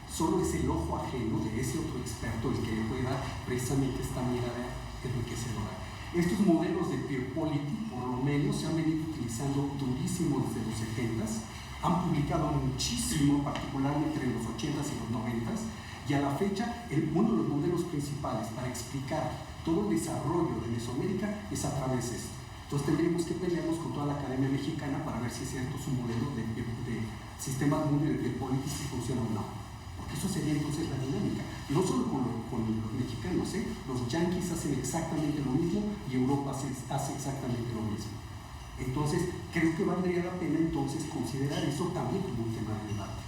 Solo es el ojo ajeno de ese otro experto el que le puede dar precisamente esta mirada enriquecedora. Estos modelos de Pierpoliti, por lo menos, se han venido utilizando durísimo desde los 70s, han publicado muchísimo, particularmente entre los 80s y los 90s, y a la fecha uno de los modelos principales para explicar todo el desarrollo de Mesoamérica es a través de esto. Entonces tendríamos que pelearnos con toda la Academia Mexicana para ver si es cierto su modelo de sistema mundo y de Pierpoliti si funciona o no. Porque eso sería entonces la dinámica. No solo con los mexicanos, los yanquis hacen exactamente lo mismo y Europa hace exactamente lo mismo. Entonces, creo que valdría la pena entonces considerar eso también como un tema de debate.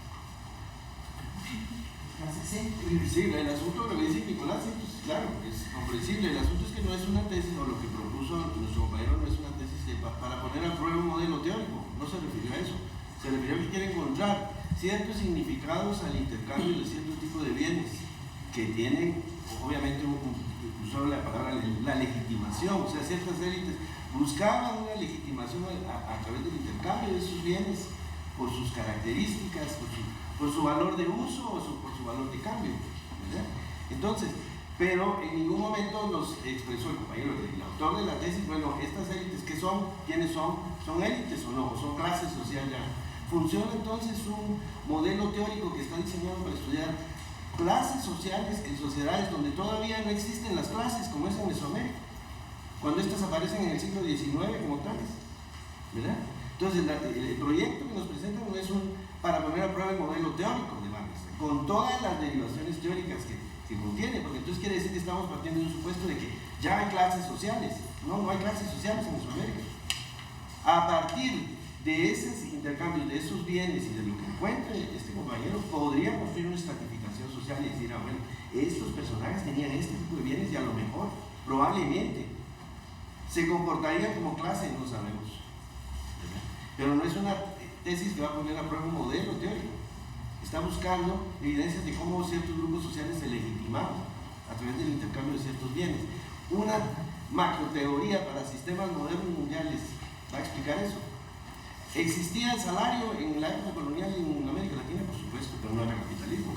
Sí, el asunto de lo que dice Nicolás, sí, pues, claro, es comprensible. El asunto es que no es una tesis, o lo que propuso nuestro compañero no es una tesis para poner a prueba un modelo teórico, no se refirió a eso. Se refirió a que quiere encontrar ciertos significados al intercambio de cierto tipo de bienes que tienen, obviamente, usó la palabra la legitimación, o sea, ciertas élites buscaban una legitimación a través del intercambio de esos bienes por sus características, por su valor de uso o por su valor de cambio, ¿verdad? Entonces, pero en ningún momento nos expresó el compañero, el autor de la tesis, bueno, estas élites, ¿qué son? ¿Quiénes son? ¿Son élites o no? ¿O son clases sociales ya? Funciona entonces un modelo teórico que está diseñado para estudiar clases sociales en sociedades donde todavía no existen las clases, como es en Mesoamérica, cuando estas aparecen en el siglo XIX como tales, ¿verdad? Entonces el proyecto que nos presentan no es para poner a prueba el modelo teórico de Wallerstein, con todas las derivaciones teóricas que contiene, porque entonces quiere decir que estamos partiendo de un supuesto de que ya hay clases sociales. No hay clases sociales en Mesoamérica. A partir de esos intercambios, de esos bienes y de lo que encuentre este compañero, podría construir una estratificación social y decir, bueno, estos personajes tenían este tipo de bienes y a lo mejor, probablemente, se comportarían como clase, no sabemos. Pero no es una tesis que va a poner a prueba un modelo teórico. Está buscando evidencias de cómo ciertos grupos sociales se legitimaban a través del intercambio de ciertos bienes. Una macroteoría para sistemas modernos mundiales va a explicar eso. ¿Existía el salario en la época colonial en América Latina? Por supuesto, pero no era capitalismo.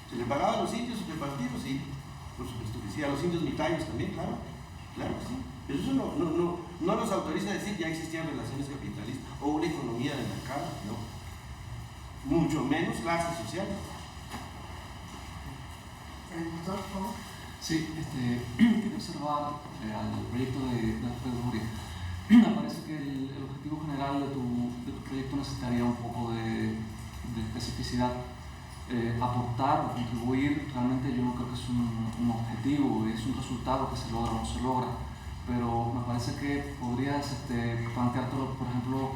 ¿Se le pagaba a los indios superpartidos? Sí, por supuesto que sí. A los indios mitayos también, claro. Claro que sí. Pero eso no nos autoriza a decir que ya existían relaciones capitalistas o una economía de mercado, no. Mucho menos clases sociales. Sí, quería observar al proyecto de Alfredo Uria. Me parece que el objetivo general de tu proyecto necesitaría un poco de especificidad. Aportar o contribuir, realmente yo no creo que es un objetivo, es un resultado que se logra o no se logra, pero me parece que podrías planteártelo, por ejemplo,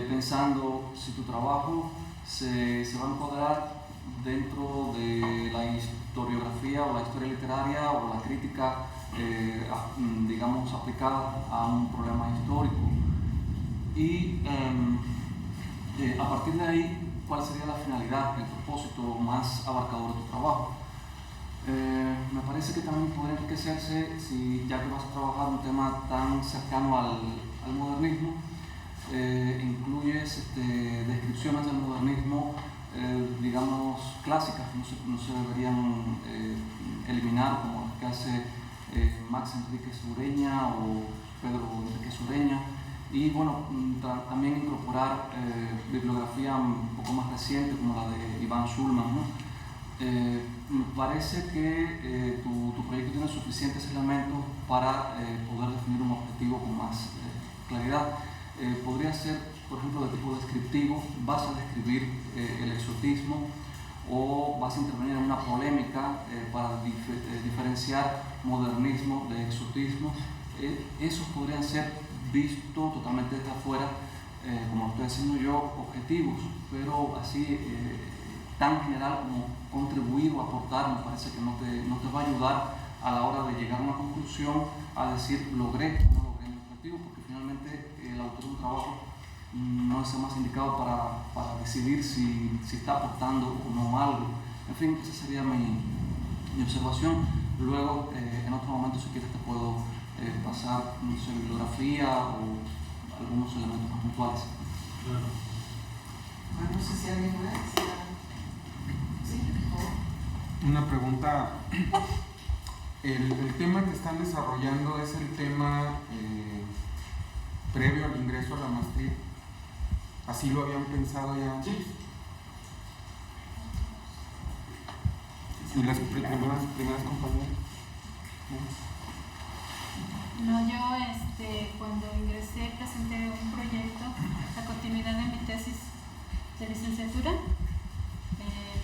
pensando si tu trabajo se va a encuadrar dentro de la historiografía o la historia literaria o la crítica, digamos, aplicada a un problema histórico. Y a partir de ahí, ¿cuál sería la finalidad, el propósito más abarcador de tu trabajo? Me parece que también podría enriquecerse si, ya que vas a trabajar un tema tan cercano al modernismo, incluyes descripciones del modernismo, digamos, clásicas, no se deberían eliminar, como las que hace Max Enríquez Ureña o Pedro Enríquez Ureña, y bueno, también incorporar bibliografía un poco más reciente como la de Iván Schulman, ¿no? Me parece que tu proyecto tiene suficientes elementos para poder definir un objetivo con más claridad. Podría ser, por ejemplo, de tipo descriptivo, vas a describir el exotismo o vas a intervenir en una polémica para diferenciar modernismo de exotismo. Esos podrían ser visto totalmente desde afuera, como lo estoy haciendo yo, objetivos, pero así tan general como contribuir o aportar, me parece que no te va a ayudar a la hora de llegar a una conclusión, a decir logré o no logré mi objetivo, porque finalmente el autor de un trabajo no es el más indicado para decidir si está aportando o no algo. En fin, esa sería mi observación. Luego, en otro momento, si quieres, te puedo pasar, no sé, bibliografía o algunos elementos más puntuales. Bueno, no sé si alguien más. Sí, por favor. Una pregunta. El tema que están desarrollando es el tema previo al ingreso a la maestría. ¿Así lo habían pensado ya antes? ¿Y las primeras compañeras? No, yo cuando ingresé presenté un proyecto a continuidad de mi tesis de licenciatura,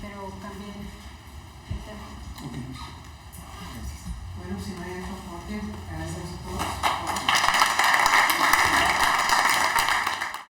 pero cambié el tema. Okay. Bueno, si no hay otro aporte, agradecemos a todos.